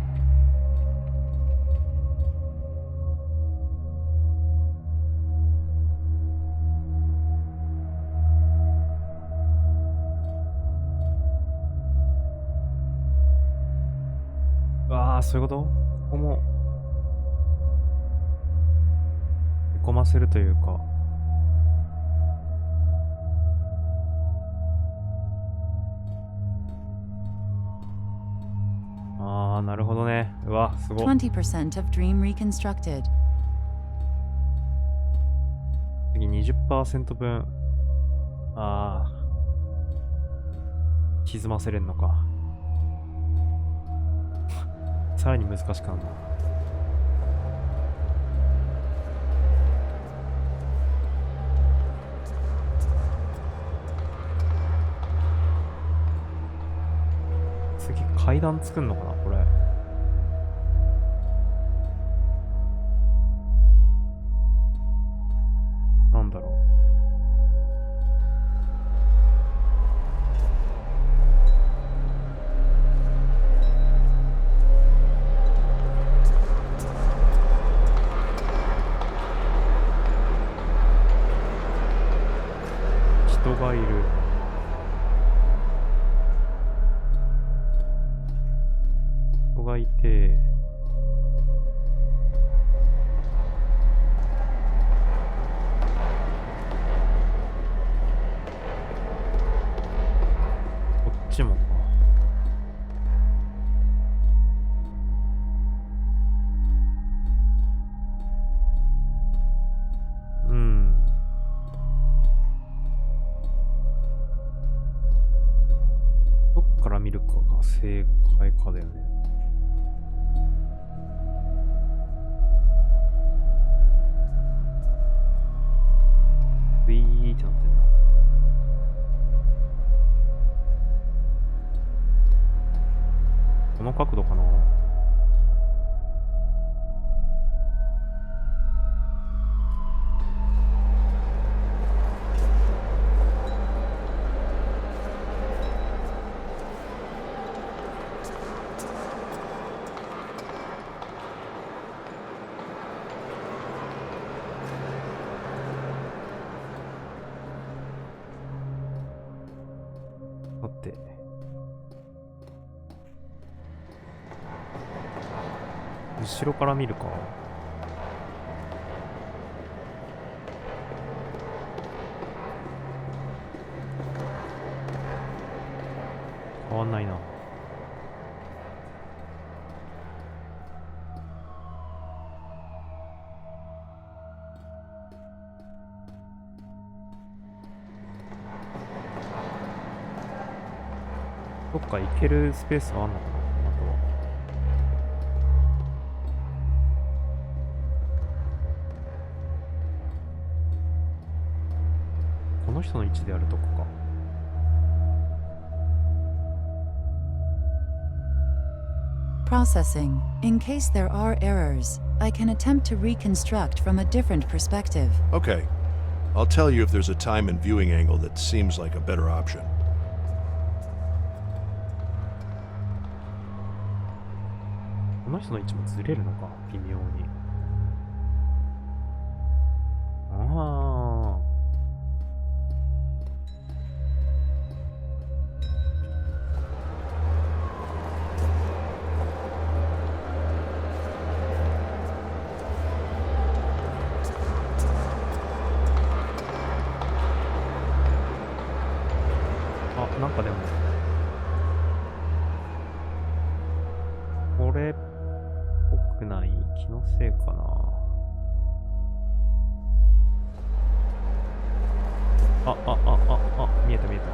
ああ、そういうこと？ここもへこませるというか。ああ、なるほどね。うわ、すごい。20% of dream reconstructed. 次 20% 分。ああ。歪ませれんのか。さらに難しくなるな。次階段作んのかなこれ。なんだろう。人がいる。人がいて、こっちもか。どっから見るかが正解かだよね。ウィーってなってんだ。この角度かな。だって後ろから見るか。変わんないな。どっか行けるスペースはあんのかな、あとは。この人の位置でやるとこか。Processing. In case there are errors, I can attempt to reconstruct from a different perspective. Okay. I'll tell you if there's a time and viewing angle that seems like a better option. この人の位置もずれるのか、微妙に。ああ。なんかでも、これっぽくない気のせいかな。見えた見えた。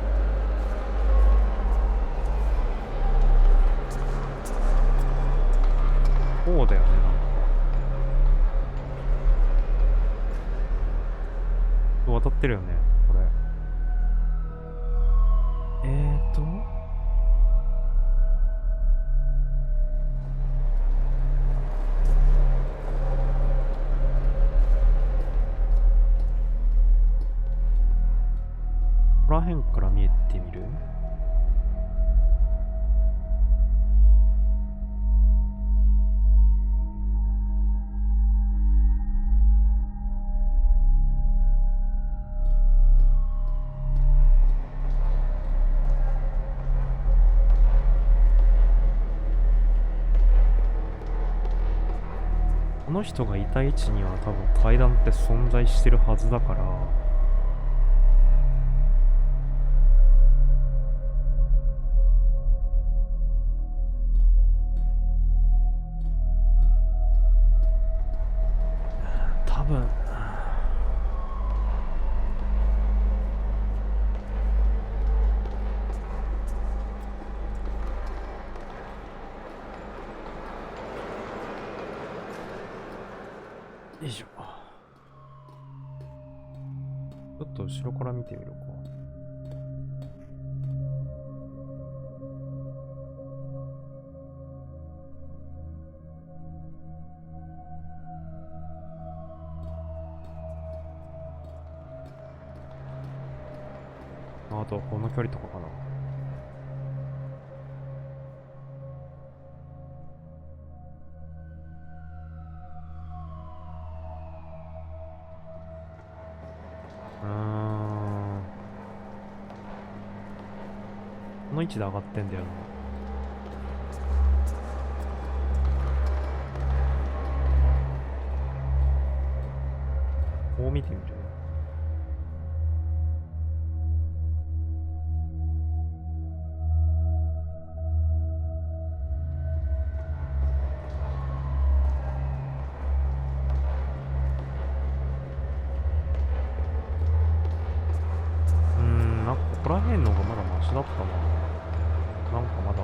こうだよね、なんか。渡ってるよね、これ。ここら辺から見えてみる？この人がいた位置には多分階段って存在してるはずだから、多分よいしょ。ちょっと後ろから見てみるか。あとはこの距離とかかな。この位置で上がってんだよな。こう見てみる。なんかここら辺の方がまだマシだったな。なんかまだ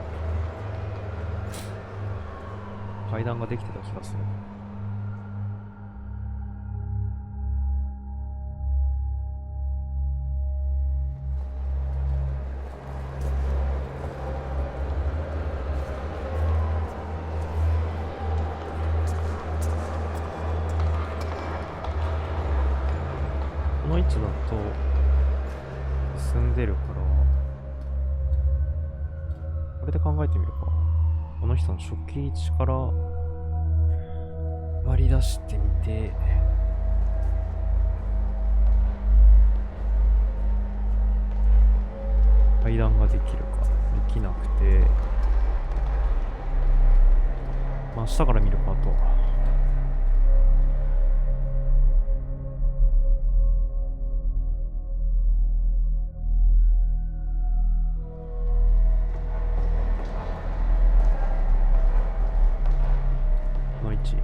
階段ができてた気がする。この位置だと進んでるから、これで考えてみるか。この人の初期位置から割り出してみて、階段ができるかできなくて、まあ下から見るか。あとこの位置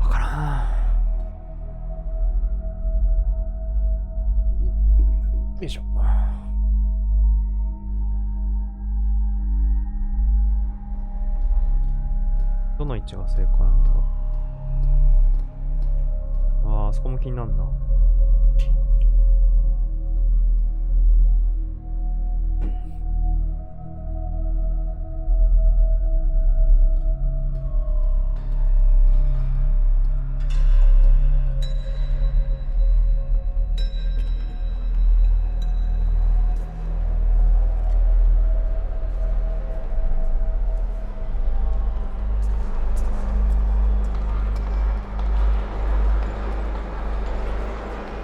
わからん。よいしょ。どの位置が正解なんだろう。ああ、そこも気になるな。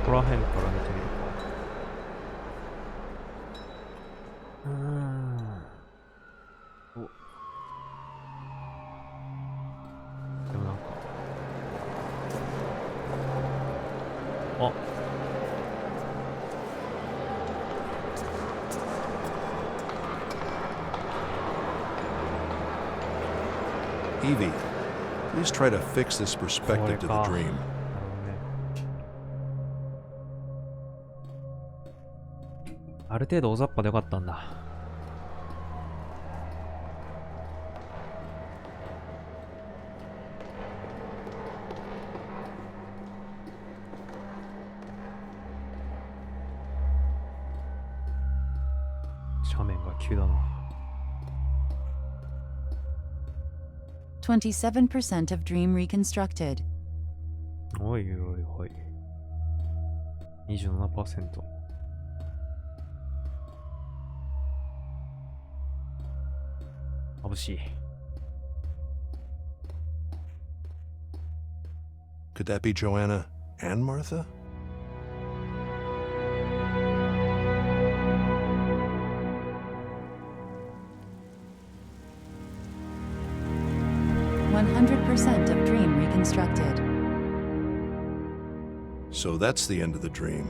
ここら辺から見てみるか。お。でもなんか。あ。Evie, please try to fix this perspective to the dream. ある程度大雑把でよかったんだ。斜面が急だな。27% of dream reconstructed. おいおいおい。27%。眩しい。Could that be Joanna and Martha? %100% of dream reconstructed. So that's the end of the dream.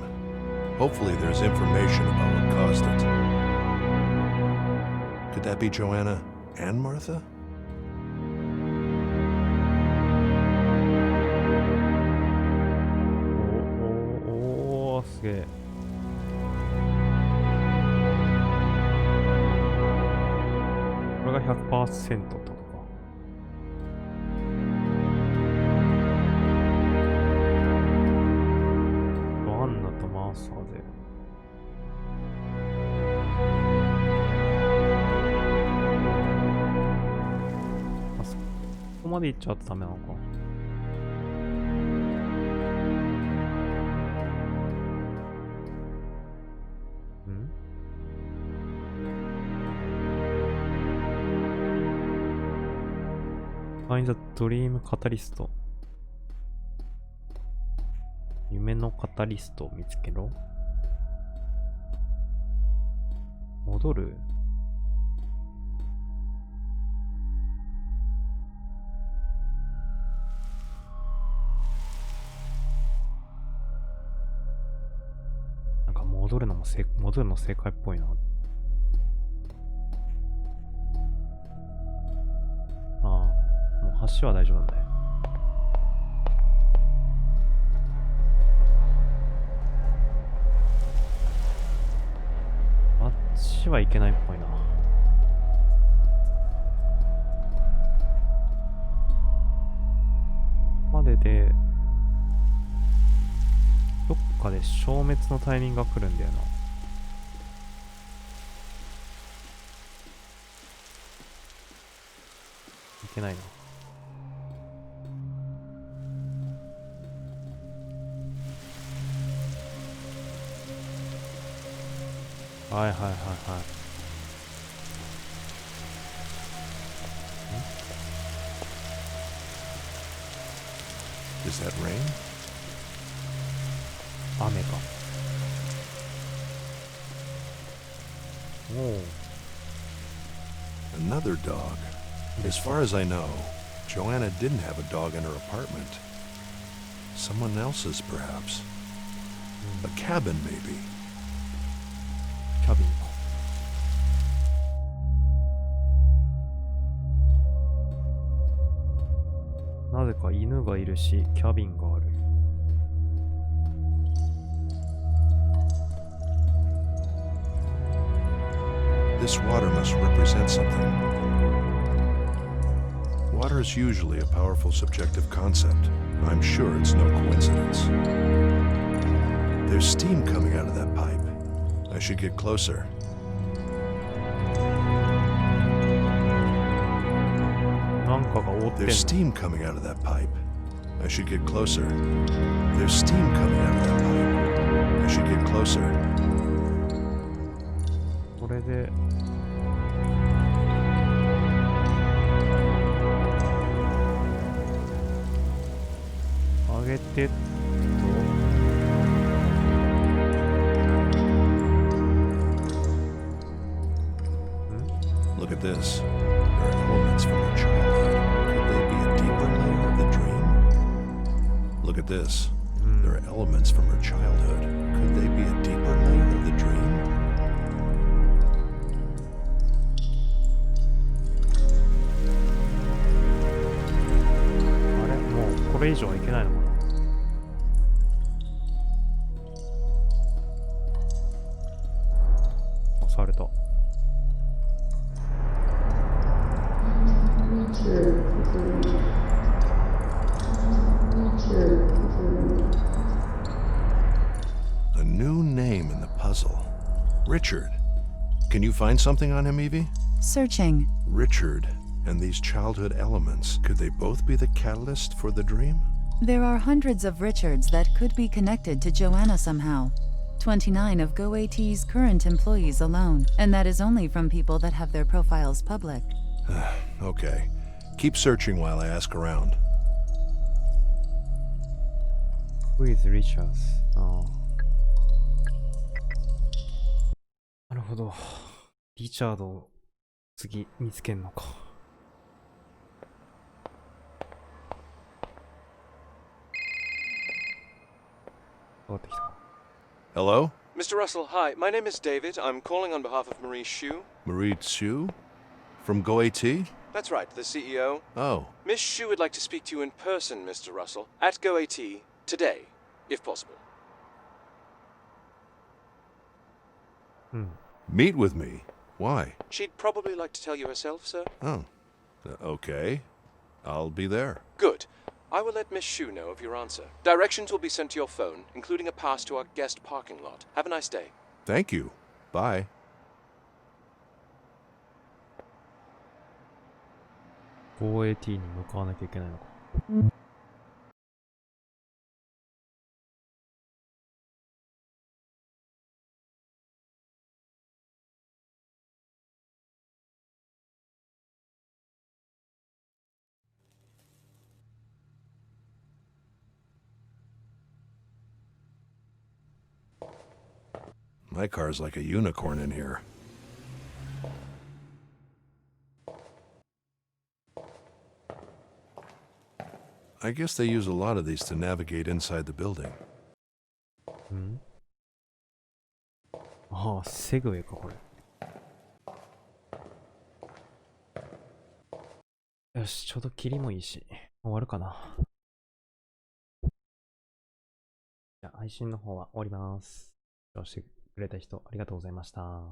Hopefully there's information about what caused it. Could that be Joanna and Martha?おー、すげえ。これが 100% ってことか。アンナとマーサーで。あそこまで行っちゃうとダメなのか。Find the Dream Catalyst。夢のカタリストを見つけろ。戻る？なんか戻るの正解っぽいな。ああ、もう橋は大丈夫なんだよ。あっちはいけないっぽいな。まででどっかで消滅のタイミングが来るんだよな。いけないな。はいはいはいはい。Is that rain? 雨か。おお。Another dog. As far as I know, Joanna didn't have a dog in her apartment. Someone else's, perhaps. A cabin, maybe. キャビンか。なぜか犬がいるし、キャビンがある。This water must represent something. Water is usually a powerful subjective concept. I'm sure it's no coincidence. There's steam coming out of that pipe. I should get closer. There's steam coming out of that pipe. I should get closer. There's steam coming out of that pipe. I should get closer. これで上げてっと Look at this. There are elements from her childhood. Could they be a deeper layer of the dream? Look at this. There are elements from her childhood. Could they be a deeper layer of the dream?あれもうこれ以上はいけないのかな。あ、された。A new name in the puzzle. Richard. Can you find something on him, Evie? Searching. Richard and these childhood elements, could they both be the catalyst for the dream? There are hundreds of Richards that could be connected to Joanna somehow. 29 of GoAT's current employees alone, and that is only from people that have their profiles public. Okay. Keep searching while I ask around. Who is Richards? ああ。なるほど。リチャードを次見つけんのか。変わってきた。Hello? Mr. Russell, hi. My name is David. I'm calling on behalf of Marie Xu. Marie Xu? From GoAT? That's right, the CEO. Oh. Miss Xu would like to speak to you in person, Mr. Russell, at GoAT today, if possible. Meet with me? Why? She'd probably like to tell you herself, sir. Oh. Okay. I'll be there. Good. I will let Miss Xu know of your answer. Directions will be sent to your phone, including a pass to our guest parking lot. Have a nice day. Thank you. Bye. GoAT に向かわなきゃいけないのか。My car's like a unicorn in here. I guess they use a lot of these to navigate inside the building. ああ、セグウェイか、これ。よし、ちょうど霧もいいし、終わるかな。じゃあ、配信の方は終わります。視聴してくれた人、ありがとうございました。